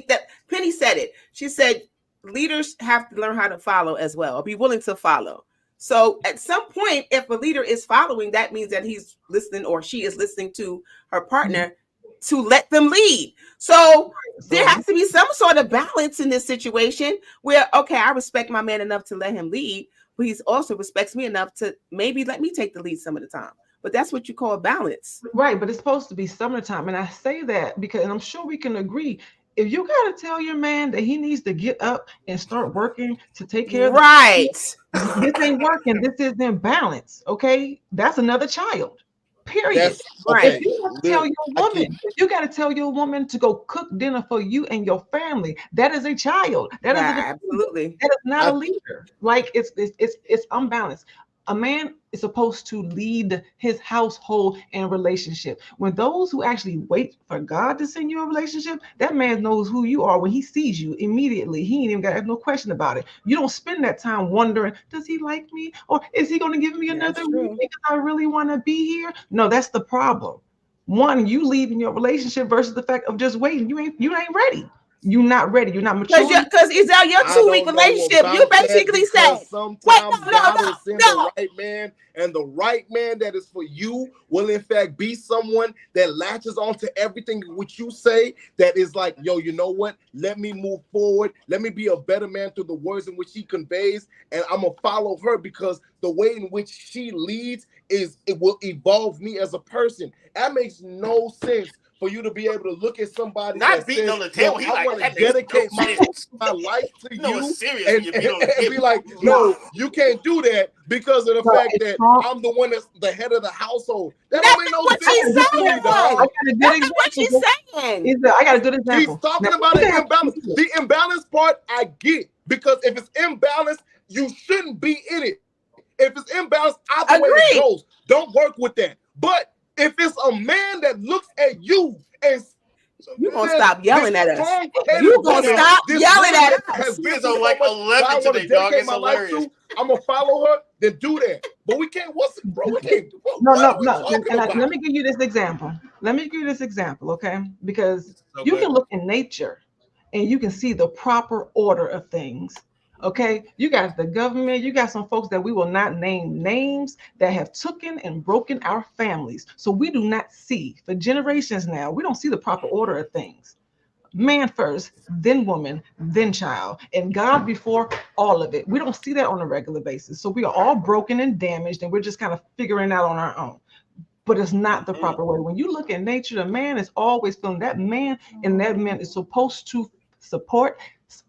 B: that Penny said it. She said leaders have to learn how to follow as well, or be willing to follow. So at some point, if a leader is following, that means that he's listening or she is listening to her partner to let them lead. So there has to be some sort of balance in this situation where, okay, I respect my man enough to let him lead, but he also respects me enough to maybe let me take the lead some of the time. But that's what you call balance.
D: Right, but it's supposed to be summertime. And I say that because, and I'm sure we can agree, if you got to tell your man that he needs to get up and start working to take care of
B: this
D: ain't working. This is imbalance. Okay. That's another child. Period.
C: That's okay.
D: If you got to tell your woman, if you got to tell your woman to go cook dinner for you and your family, that is a child. That is
B: absolutely.
D: That is not a leader. Like it's unbalanced. A man is supposed to lead his household and relationship. When those who actually wait for God to send you a relationship, that man knows who you are when he sees you immediately. He ain't even got no question about it. You don't spend that time wondering, does he like me? Or is he going to give me another week because I really want to be here? No, that's the problem. One, you leaving your relationship versus the fact of just waiting. You ain't ready. You're not ready. You're not mature.
B: Because Isel, your 2-week relationship, you basically said,
C: sometimes God will send the right man, and the right man that is for you will in fact be someone that latches on to everything which you say, that is like, yo, you know what? Let me move forward. Let me be a better man through the words in which she conveys, and I'm going to follow her because the way in which she leads it will evolve me as a person. That makes no sense. For you to be able to look at somebody
A: not beating on the table,
C: I want to dedicate my life to you, and be like, no, you can't do that because of the fact that I'm the one that's the head of the household. That don't make no sense.
B: That's what she's saying.
D: I got a good example.
C: He's talking about an imbalance. The imbalance part I get, because if it's imbalanced, you shouldn't be in it. If it's imbalanced, either way it goes. Don't work with that. But if it's a man that looks at you and
B: You gonna stop yelling at us?
C: Strong-headed
B: You gonna
C: woman,
B: stop
C: this
B: yelling
C: woman
B: at us?
C: has been
A: Kids
C: through
A: are
C: so
A: like
C: much,
A: 11
C: I
A: today,
C: want to
A: dog.
C: dedicate
A: It's
C: my life
A: hilarious.
C: to. I'm gonna follow her. Then do that. But we can't. Bro, we can't.
D: No.
C: What are we talking
D: And
C: about?
D: let me give you this example. Okay? Because
A: So
D: you
A: good.
D: can look in nature and you can see the proper order of things. Okay, you got the government, you got some folks that we will not name names that have taken and broken our families. So we do not see for generations now, we don't see the proper order of things. Man first, then woman, then child, and God before all of it. We don't see that on a regular basis. So we are all broken and damaged, and we're just kind of figuring it out on our own. But it's not the proper way. When you look at nature, the man is always feeling that man, and that man is supposed to support,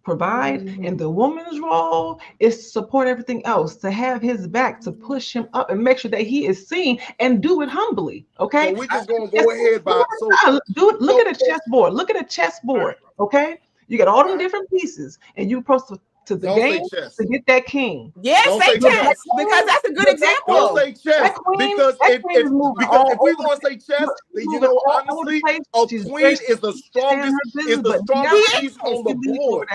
D: provide, and the woman's role is to support everything else, to have his back, to push him up and make sure that he is seen and do it humbly. Okay.
C: So we just gonna go ahead by
D: Dude, look at a chessboard. Look at a chessboard. Okay. You got all them different pieces, and you supposed to the game to get that king.
B: Yeah,
C: Don't
B: say
C: say
B: chess
C: chess.
B: because that's a good example.
C: Don't say chess because if we're gonna say chess, then you know honestly, a queen is the strongest piece on the board.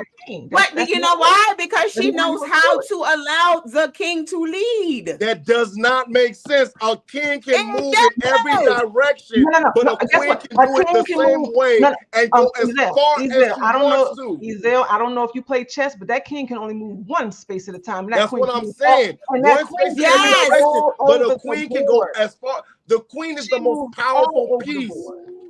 B: But you know why? Because she knows how to allow the king to lead.
C: That does not make sense. A king can move in every direction, but a queen can do it the same way and go as far as she wants to.
D: Ezel, I don't know if you play chess, but that king can only move one space at a time.
C: That's what I'm saying. One space in every direction, but a queen can go as far. The queen is the most powerful piece.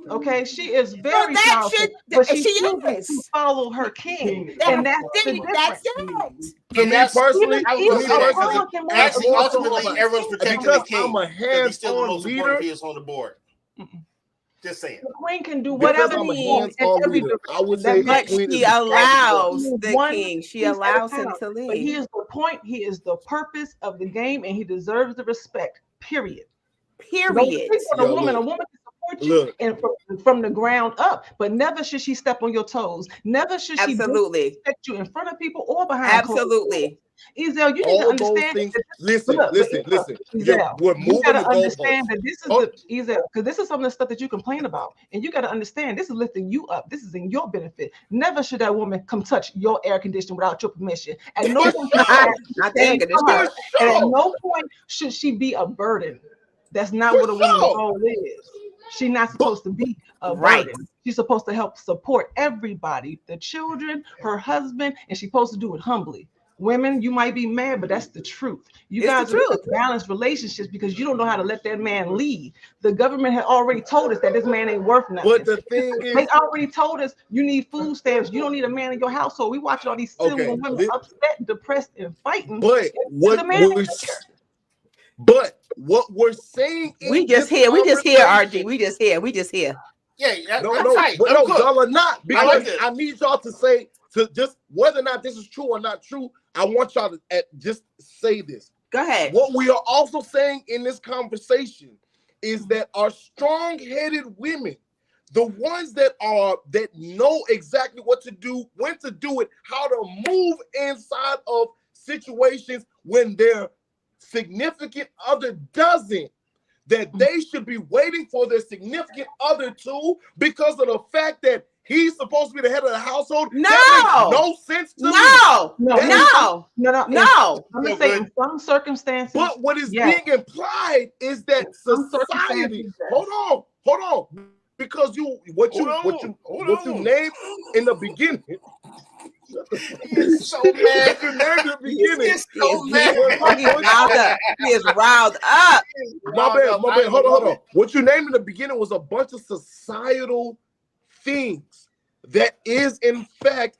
D: Okay, she is very powerful, but she chooses to follow her king, and that's the difference.
C: To me personally,
A: actually, ultimately, everyone's protecting the king.
C: I'm a hands-on leader.
A: He is on the board. Just saying.
D: The queen can do whatever
C: I'm a
D: he wants in every
C: leader. I would say
B: but she allows the king. She allows him to lead.
D: But he is the point. He is the purpose of the game, and he deserves the respect. Period.
B: Period.
D: A woman can support you and from the ground up, but never should she step on your toes. Never should she respect you in front of people or behind.
B: Absolutely.
D: Ezel, you need to understand.
C: Listen. Ezel, we're moving the
D: understand that this is the Ezel, because this is some of the stuff that you complain about, and you got to understand this is lifting you up. This is in your benefit. Never should that woman come touch your air conditioner without your permission. At no point, and at no point should she be a burden. That's not what a woman's role is. She's not supposed to be a burden. She's supposed to help support everybody, the children, her husband, and she's supposed to do it humbly. Women, you might be mad, but that's the truth. You guys are in balanced relationships because you don't know how to let that man lead. The government had already told us that this man ain't worth nothing.
C: But the thing is,
D: they already told us you need food stamps. You don't need a man in your household. We watching all these single women upset, depressed, and fighting.
C: But what we're saying is
B: we just hear, RG. We just hear.
A: Yeah,
C: no, y'all are not, because I need y'all to say to just whether or not this is true or not true. I want y'all to just say this.
B: Go ahead.
C: What we are also saying in this conversation is that our strong-headed women, the ones that know exactly what to do, when to do it, how to move inside of situations when their significant other doesn't, that they should be waiting for their significant other to, because of the fact that he's supposed to be the head of the household.
B: No,
C: that makes no sense to me.
B: No.
D: I'm gonna say in some circumstances.
C: But what is being implied is that society. Hold on, because what you named in the beginning.
A: He's so mad.
B: He is riled up.
C: My bad. Hold on. What you named in the beginning was a bunch of societal things that is in fact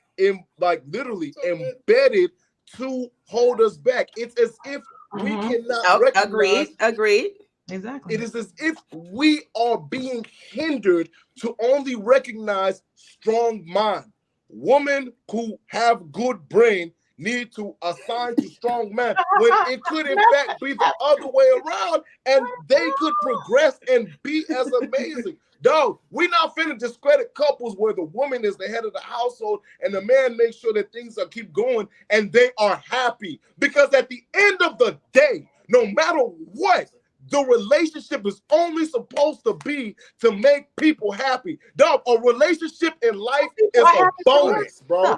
C: literally embedded to hold us back. It's as if we cannot recognize.
B: Agreed.
D: Exactly.
C: It is as if we are being hindered to only recognize strong mind. Women who have good brain need to assign to strong men when it could in fact be the other way around, and they could progress and be as amazing. Dog, we're not finna discredit couples where the woman is the head of the household and the man makes sure that things keep going and they are happy. Because at the end of the day, no matter what, The relationship is only supposed to be to make people happy. Dog, a relationship in life is a bonus, bro.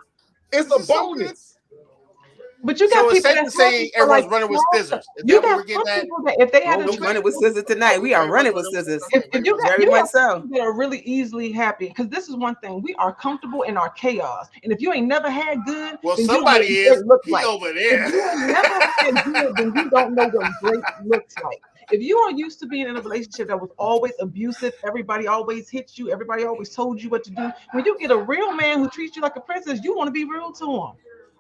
C: It's a bonus.
D: But you got
A: so it's
D: people
A: safe to say everyone's running with scissors. Is
D: You
A: that what we're
D: got
A: getting
D: some
A: at?
D: people that if they had
B: We're running with scissors tonight. We are running with scissors.
D: if you got
B: Very much so.
D: that are really easily happy, because this is one thing, we are comfortable in our chaos. And if you ain't never had good,
A: Well,
D: then
A: somebody
D: you don't know what
A: is. He over there.
D: If you ain't never had good, then you don't know what great looks like. If you are used to being in a relationship that was always abusive, everybody always hit you, everybody always told you what to do. When you get a real man who treats you like a princess, you want to be real to him.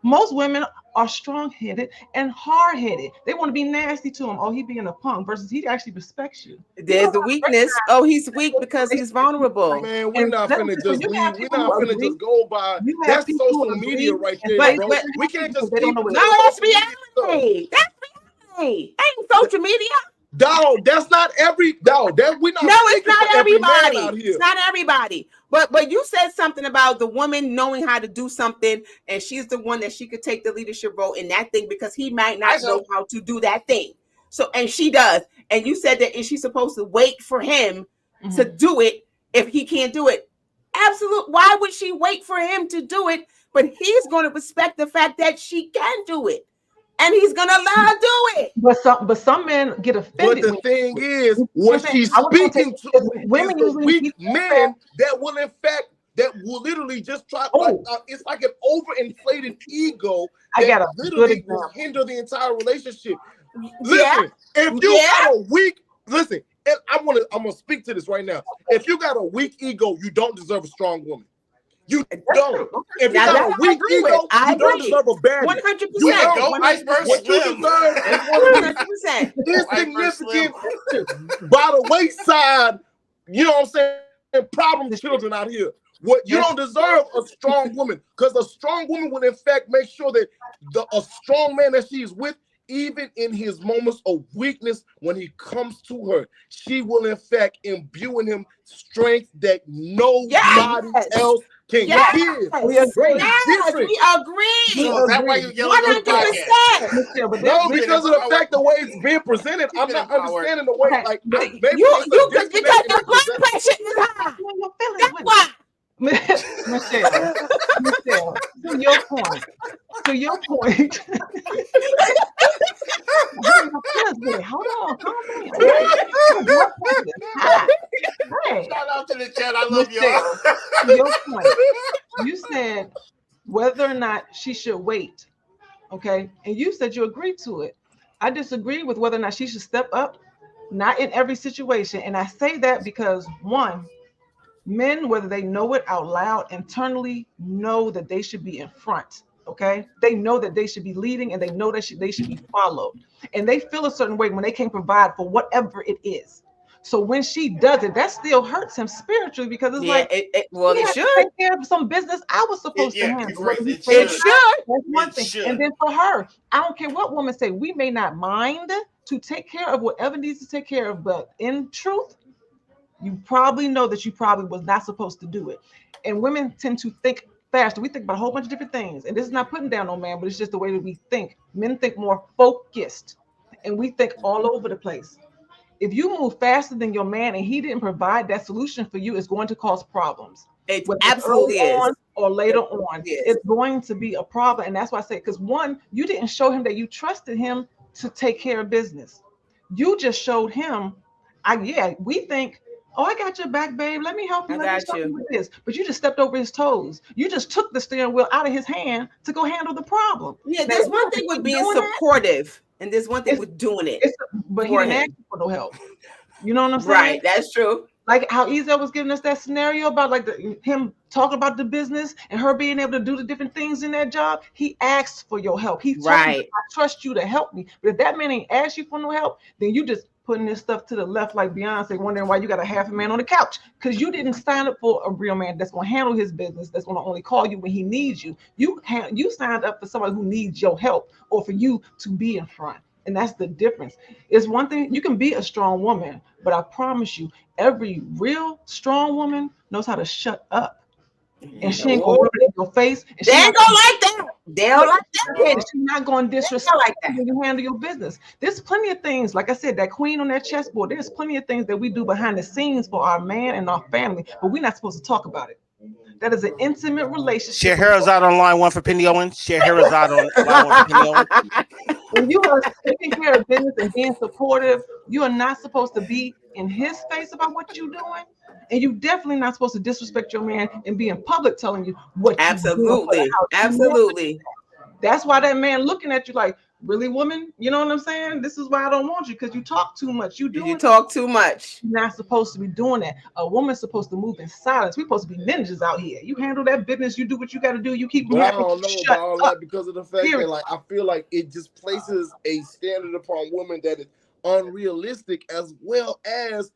D: Most women are strong-headed and hard-headed. They want to be nasty to him. Oh, he being a punk versus he actually respects you.
B: There's the weakness. Oh, he's weak because he's vulnerable.
C: Man, we're not finna just leave. We're not finna just go by. That's social media right there, bro. We can't just keep.
B: No, that's reality. That's reality. Ain't social media.
C: Dog, that's not every dog. That we not.
B: No, it's not everybody.
C: Out here.
B: It's not everybody. But you said something about the woman knowing how to do something, and she's the one that she could take the leadership role in that thing because he might not know how to do that thing. So, and she does. And you said that is she supposed to wait for him to do it if he can't do it? Absolutely. Why would she wait for him to do it? But he's going to respect the fact that she can do it. And he's gonna allow her to do it.
D: But some men get offended.
C: But the thing is, what she's speaking to women is the weak men that will, in fact, that will literally just try. It's like an overinflated ego that literally will hinder the entire relationship. Listen, if you got a weak, listen, and I'm gonna speak to this right now. If you got a weak ego, you don't deserve a strong woman. You don't. If you got a weak ego, you don't deserve a bad.
B: 100%.
C: You don't. What you deserve is 100% insignificant by the wayside. You know what I'm saying? Problem children out here. What you don't deserve a strong woman, because a strong woman will in fact make sure that a strong man that she is with, even in his moments of weakness, when he comes to her, she will in fact imbue in him strength that nobody else can give.
B: We agree. Yes, we agree.
A: So is that why you yelling at the podcast?
C: No, because of the fact the way it's being presented, I'm not understanding the way. Like maybe
B: because your blood pressure is high. That's why.
D: Michelle, to your point. Hold on, calm down. Hey.
A: Shout out to the chat. I love y'all.
D: To your point, you said whether or not she should wait. Okay, and you said you agreed to it. I disagree with whether or not she should step up. Not in every situation, and I say that because one. Men, whether they know it out loud, internally know that they should be in front. Okay, they know that they should be leading, and they know that they should be followed. And they feel a certain way when they can't provide for whatever it is. So when she does it, that still hurts him spiritually because it's it should take care of some business I was supposed to handle.
B: It should.
D: That's one thing. And then for her, I don't care what women say. We may not mind to take care of whatever needs to take care of, but in truth. You probably know that you probably was not supposed to do it. And women tend to think faster. We think about a whole bunch of different things. And this is not putting down on man, but it's just the way that we think. Men think more focused and we think all over the place. If you move faster than your man and he didn't provide that solution for you, it's going to cause problems.
B: It absolutely is.
D: Or later on, it's going to be a problem. And that's why I say, because one, you didn't show him that you trusted him to take care of business. You just showed him, we think, oh, I got your back, babe. Let me help you. Let me with this. But you just stepped over his toes. You just took the steering wheel out of his hand to go handle the problem.
B: Yeah, there's one thing with being supportive, and there's one thing with doing it.
D: But he didn't ask for no help. You know what I'm saying?
B: Right, that's true.
D: Like how Ezel was giving us that scenario about him talking about the business and her being able to do the different things in that job. He asked for your help. He told you, I trust you to help me. But if that man ain't asked you for no help, then you just putting this stuff to the left like Beyonce, wondering why you got a half a man on the couch because you didn't sign up for a real man that's going to handle his business, that's going to only call you when he needs you. You signed up for somebody who needs your help or for you to be in front. And that's the difference. It's one thing, you can be a strong woman, but I promise you, every real strong woman knows how to shut up. And she ain't going to rub it in your face.
B: They ain't going like that. They don't like that.
D: You're not going to disrespect
B: like that
D: when you handle your business. There's plenty of things, like I said, that queen on that chessboard. There's plenty of things that we do behind the scenes for our man and our family, but we're not supposed to talk about it. That is an intimate relationship.
A: Share out on line 1 for Penny Owens. Share out on line 1 for Penny Owens.
D: When you are taking care of business and being supportive, you are not supposed to be in his face about what you're doing. And you definitely not supposed to disrespect your man and be in public telling you what
B: absolutely. Absolutely.
D: That's why that man looking at you like, really, woman? You know what I'm saying? This is why I don't want you, because you talk too much. You
B: talk too much.
D: You're not supposed to be doing that. A woman's supposed to move in silence. We're supposed to be ninjas out here. You handle that business. You do what you got to do. You keep them happy.
C: I don't know about all that because of the fact that, like, I feel like it just places a standard upon women that is unrealistic, as well as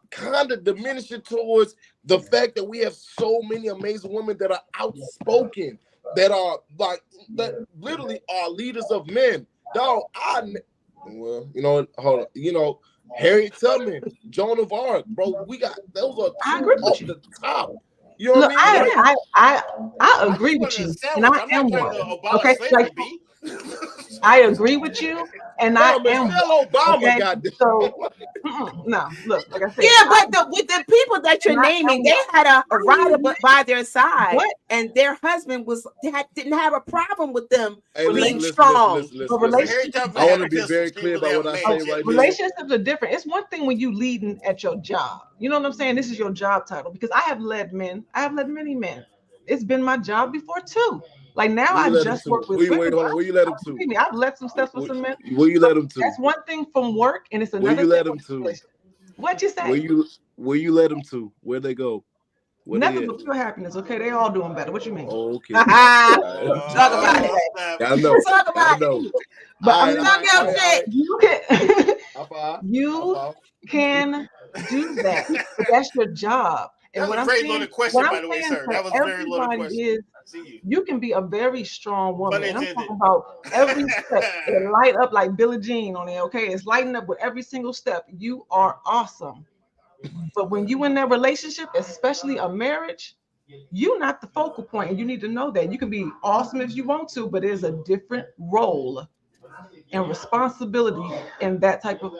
C: kind of diminishing towards the fact that we have so many amazing women that are outspoken, that are like, that literally are leaders of men. Dog, well, you know, hold on, you know, Harriet Tubman, Joan of Arc, bro, we got those are two off the top. You know what
D: I mean? I agree with you, and I am one. Okay, like, I agree with you, and I am.
C: Michelle Obama got this.
D: So, no, look, like I said.
B: Yeah, but with the people that you're naming, they had a rider by their side, and their husband didn't have a problem with them being strong.
C: I want to be very clear about what I say right now.
D: Relationships are different. It's one thing when you leading at your job. You know what I'm saying? This is your job title, because I have led men. I have led many men. It's been my job before too. Like now, I just work with women.
C: Where you let them to?
D: I've led some steps with some men.
C: Where you let them to?
D: That's one thing from work, and it's another.
C: Where you let them to?
D: What you say?
C: Where you let them to? Where they go?
D: Nothing but pure happiness. Okay, they all doing better. What you mean?
C: Oh, okay.
B: Talk about it.
C: I know.
B: Talk about it.
D: But I'm talking about you can do that. That's your job. And
A: that was a very loaded question, by the way, sir. That was a very loaded question.
D: You can be a very strong woman. And I'm talking about every step. It light up like Billie Jean on there, okay? It's lighting up with every single step. You are awesome. But when you in that relationship, especially a marriage, you're not the focal point, and you need to know that. You can be awesome if you want to, but there's a different role and responsibility in that type of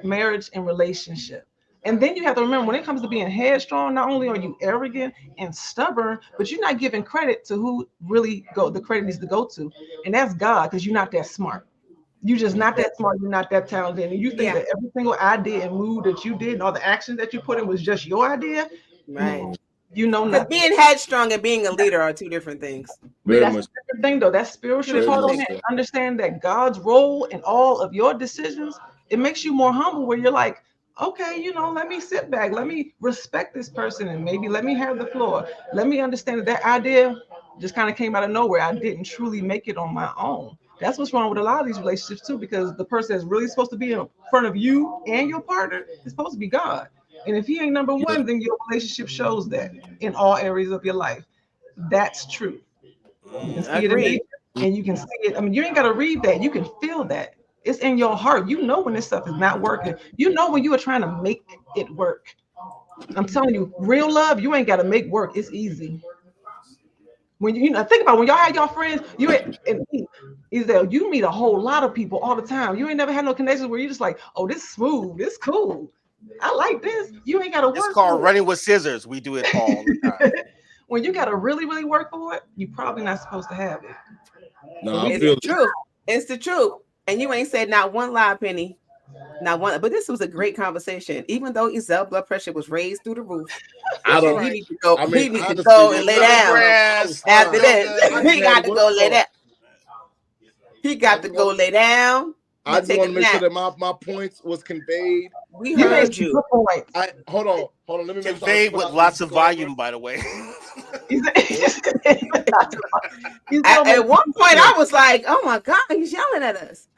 D: marriage and relationship. And then you have to remember, when it comes to being headstrong, not only are you arrogant and stubborn, but you're not giving credit to who really the credit needs to go to. And that's God, because you're not that smart. You're just not that smart. You're not that talented. And you think that every single idea and move that you did and all the actions that you put in was just your idea.
B: Right.
D: You know nothing.
B: Being headstrong and being a leader are two different things.
D: That's a different thing, though. That spiritual part on it. Understand that God's role in all of your decisions, it makes you more humble, where you're like, okay, you know, let me sit back. Let me respect this person, and maybe let me have the floor. Let me understand that idea just kind of came out of nowhere. I didn't truly make it on my own. That's what's wrong with a lot of these relationships too, because the person that's really supposed to be in front of you and your partner is supposed to be God. And if he ain't number one, then your relationship shows that in all areas of your life. That's true. You can see it and you can see it. I mean, you ain't got to read that. You can feel that. It's in your heart. You know when this stuff is not working. You know when you are trying to make it work. I'm telling you, real love, you ain't got to make work. It's easy. When you know, think about when y'all had y'all friends, you meet a whole lot of people all the time. You ain't never had no connections where you just like, oh, this smooth, this cool. I like this. You ain't got to work.
A: It's called running with scissors. We do it all the time.
D: When you got to really, really work for it, you're probably not supposed to have it.
C: No,
B: it's the truth. It's the truth. And you ain't said not one lie, Penny. Not one. But this was a great conversation. Even though Ezel's blood pressure was raised through the roof. He needs to go. He needs to go and lay down. After this, he got to go lay down. He got to go lay down.
C: I just want to make sure that my points was conveyed.
B: We heard you.
C: Hold on. Let me make
A: conveyed with lots of volume, by the way.
B: At one point, I was like, "Oh my God, he's yelling at us."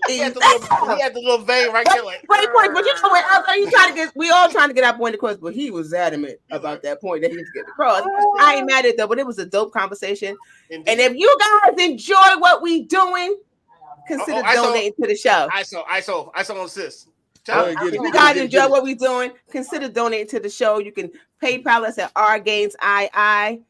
A: he had the little vein right there, like.
B: Wait, but you know what? Are you trying to get? We all trying to get our point across, but he was adamant about that point that he was getting across. I ain't mad at that, but it was a dope conversation. Indeed. And if you guys enjoy what we doing, consider donating to the show.
A: I saw on sis.
B: If you guys enjoy what we're doing, consider donating to the show. You can PayPal us at rgainsii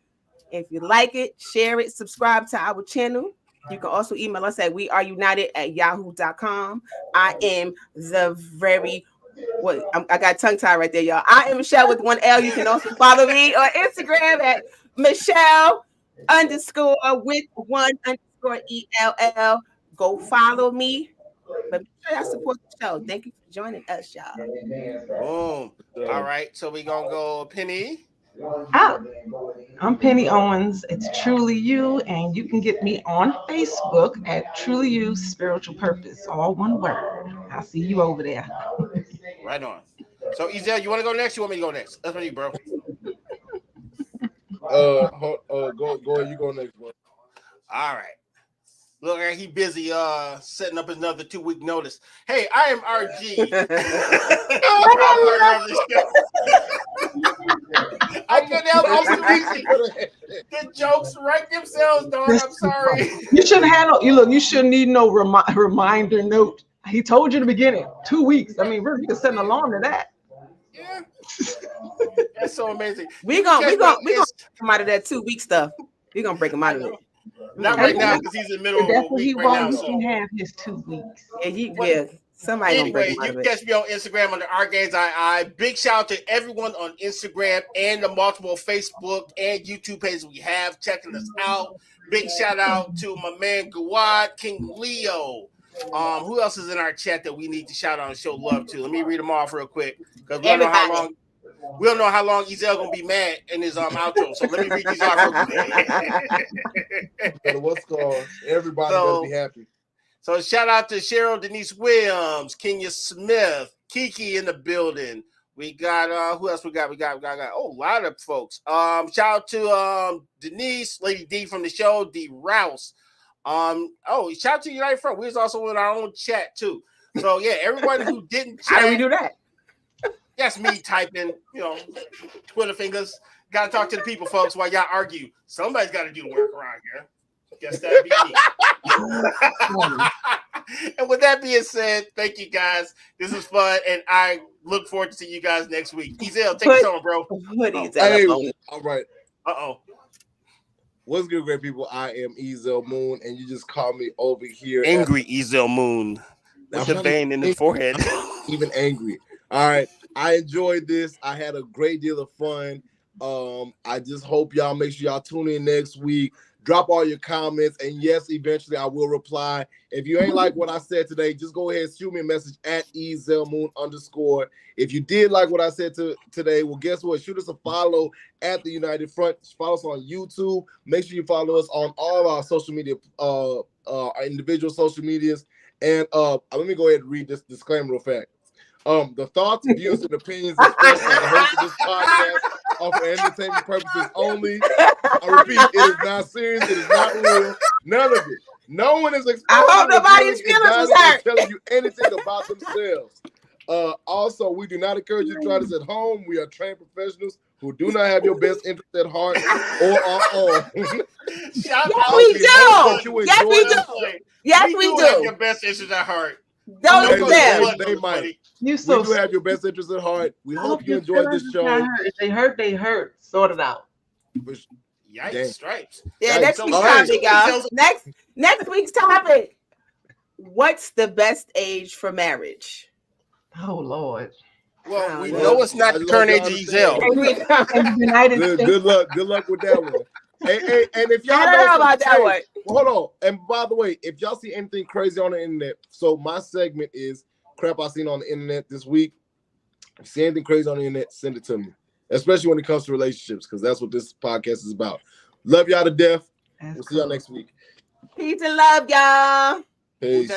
B: If you like it, share it, subscribe to our channel. You can also email us at weareunited@yahoo.com. I am the very I got tongue tied right there, y'all. I am Michelle with 1L. You can also follow me on Instagram at Michelle_with1_ELL. Go follow me. But make sure y'all support the show. Thank you for joining us, y'all.
A: Boom. All right. So we're going to go Penny.
D: I'm Penny Owens. It's Truly You, and you can get me on Facebook at Truly You Spiritual Purpose, all one word. I'll see you over there.
A: Right on. So, Ezel, you want to go next? You want me to go next? That's what you, bro.
C: Go. You go next, bro.
A: All right. Look, he busy setting up another 2-week notice. Hey, I am RG. I couldn't help it. The jokes write themselves, dog. I'm sorry.
D: You shouldn't have you shouldn't need no reminder note. He told you in the beginning, 2 weeks. I mean, you can set an alarm to that.
A: Yeah. That's so amazing.
B: We're gonna come out of that 2-week stuff. We're gonna break him out of it.
A: Not right now because he's in the middle of a week right now.
D: He
A: So
D: can have his 2 weeks.
B: Yeah, somebody
A: anyway, you can catch me on Instagram under RGainsII. Big shout out to everyone on Instagram and the multiple Facebook and YouTube pages we have checking us out. Big shout out to my man Gawad, King Leo. Who else is in our chat that we need to shout out and show love to? Let me read them off real quick because we don't know how long. We don't know how long Ezel gonna be mad in his outro. So let me read these off real quick.
C: What's called? Everybody gonna be happy.
A: So shout out to Cheryl Denise Williams, Kenya Smith, Kiki in the building. We got who else we got? We got a lot of folks. Shout out to Denise, Lady D from the show, D Rouse. Shout out to United Front. We was also in our own chat too. So yeah, everybody who didn't chat.
B: How do we do that?
A: That's me typing, Twitter fingers. Got to talk to the people, folks, while y'all argue. Somebody's got to do the work around here. Guess that'd be me. And with that being said, thank you guys. This is fun, and I look forward to seeing you guys next week. Ezel, take it on, bro.
C: All right. What's good, great people? I am Ezel Moon, and you just call me over here.
A: Angry Ezel Moon. With the vein in the forehead.
C: Even angry. All right. I enjoyed this. I had a great deal of fun. I just hope y'all make sure y'all tune in next week. Drop all your comments, and yes, eventually I will reply. If you ain't like what I said today, just go ahead and shoot me a message at EzelMoon_. If you did like what I said today, well, guess what? Shoot us a follow at the United Front. Follow us on YouTube. Make sure you follow us on all our social media, our individual social medias. And let me go ahead and read this disclaimer real fast. The thoughts, views, and opinions expressed by the host of this podcast are for entertainment purposes only. I repeat, it is not serious. It is not real. None of it. No one is exposed.
B: I hope nobody's feelings was hurt.
C: Telling you anything about themselves. Also, we do not encourage you to try this at home. We are trained professionals who do not have your best interest at heart or our own.
B: Yes, we do. Yes, we do.
A: Have your best interest at heart.
C: They might. We do have your best interest at heart. We hope you enjoyed this show.
D: If they hurt. Sort it out.
A: Yikes, stripes.
B: Yeah, next week's topic, y'all. Next week's topic. What's the best age for marriage?
D: Oh, Lord.
A: Well, we know it's not the current age of Ezel.
C: Good luck with that one. Hey, and if y'all
B: know about that one.
C: Hold on. And by the way, if y'all see anything crazy on the internet, so my segment is crap I seen on the internet this week. If you see anything crazy on the internet, send it to me. Especially when it comes to relationships, because that's what this podcast is about. Love y'all to death. We'll see y'all next week.
B: Peace and love, y'all.
C: Peace.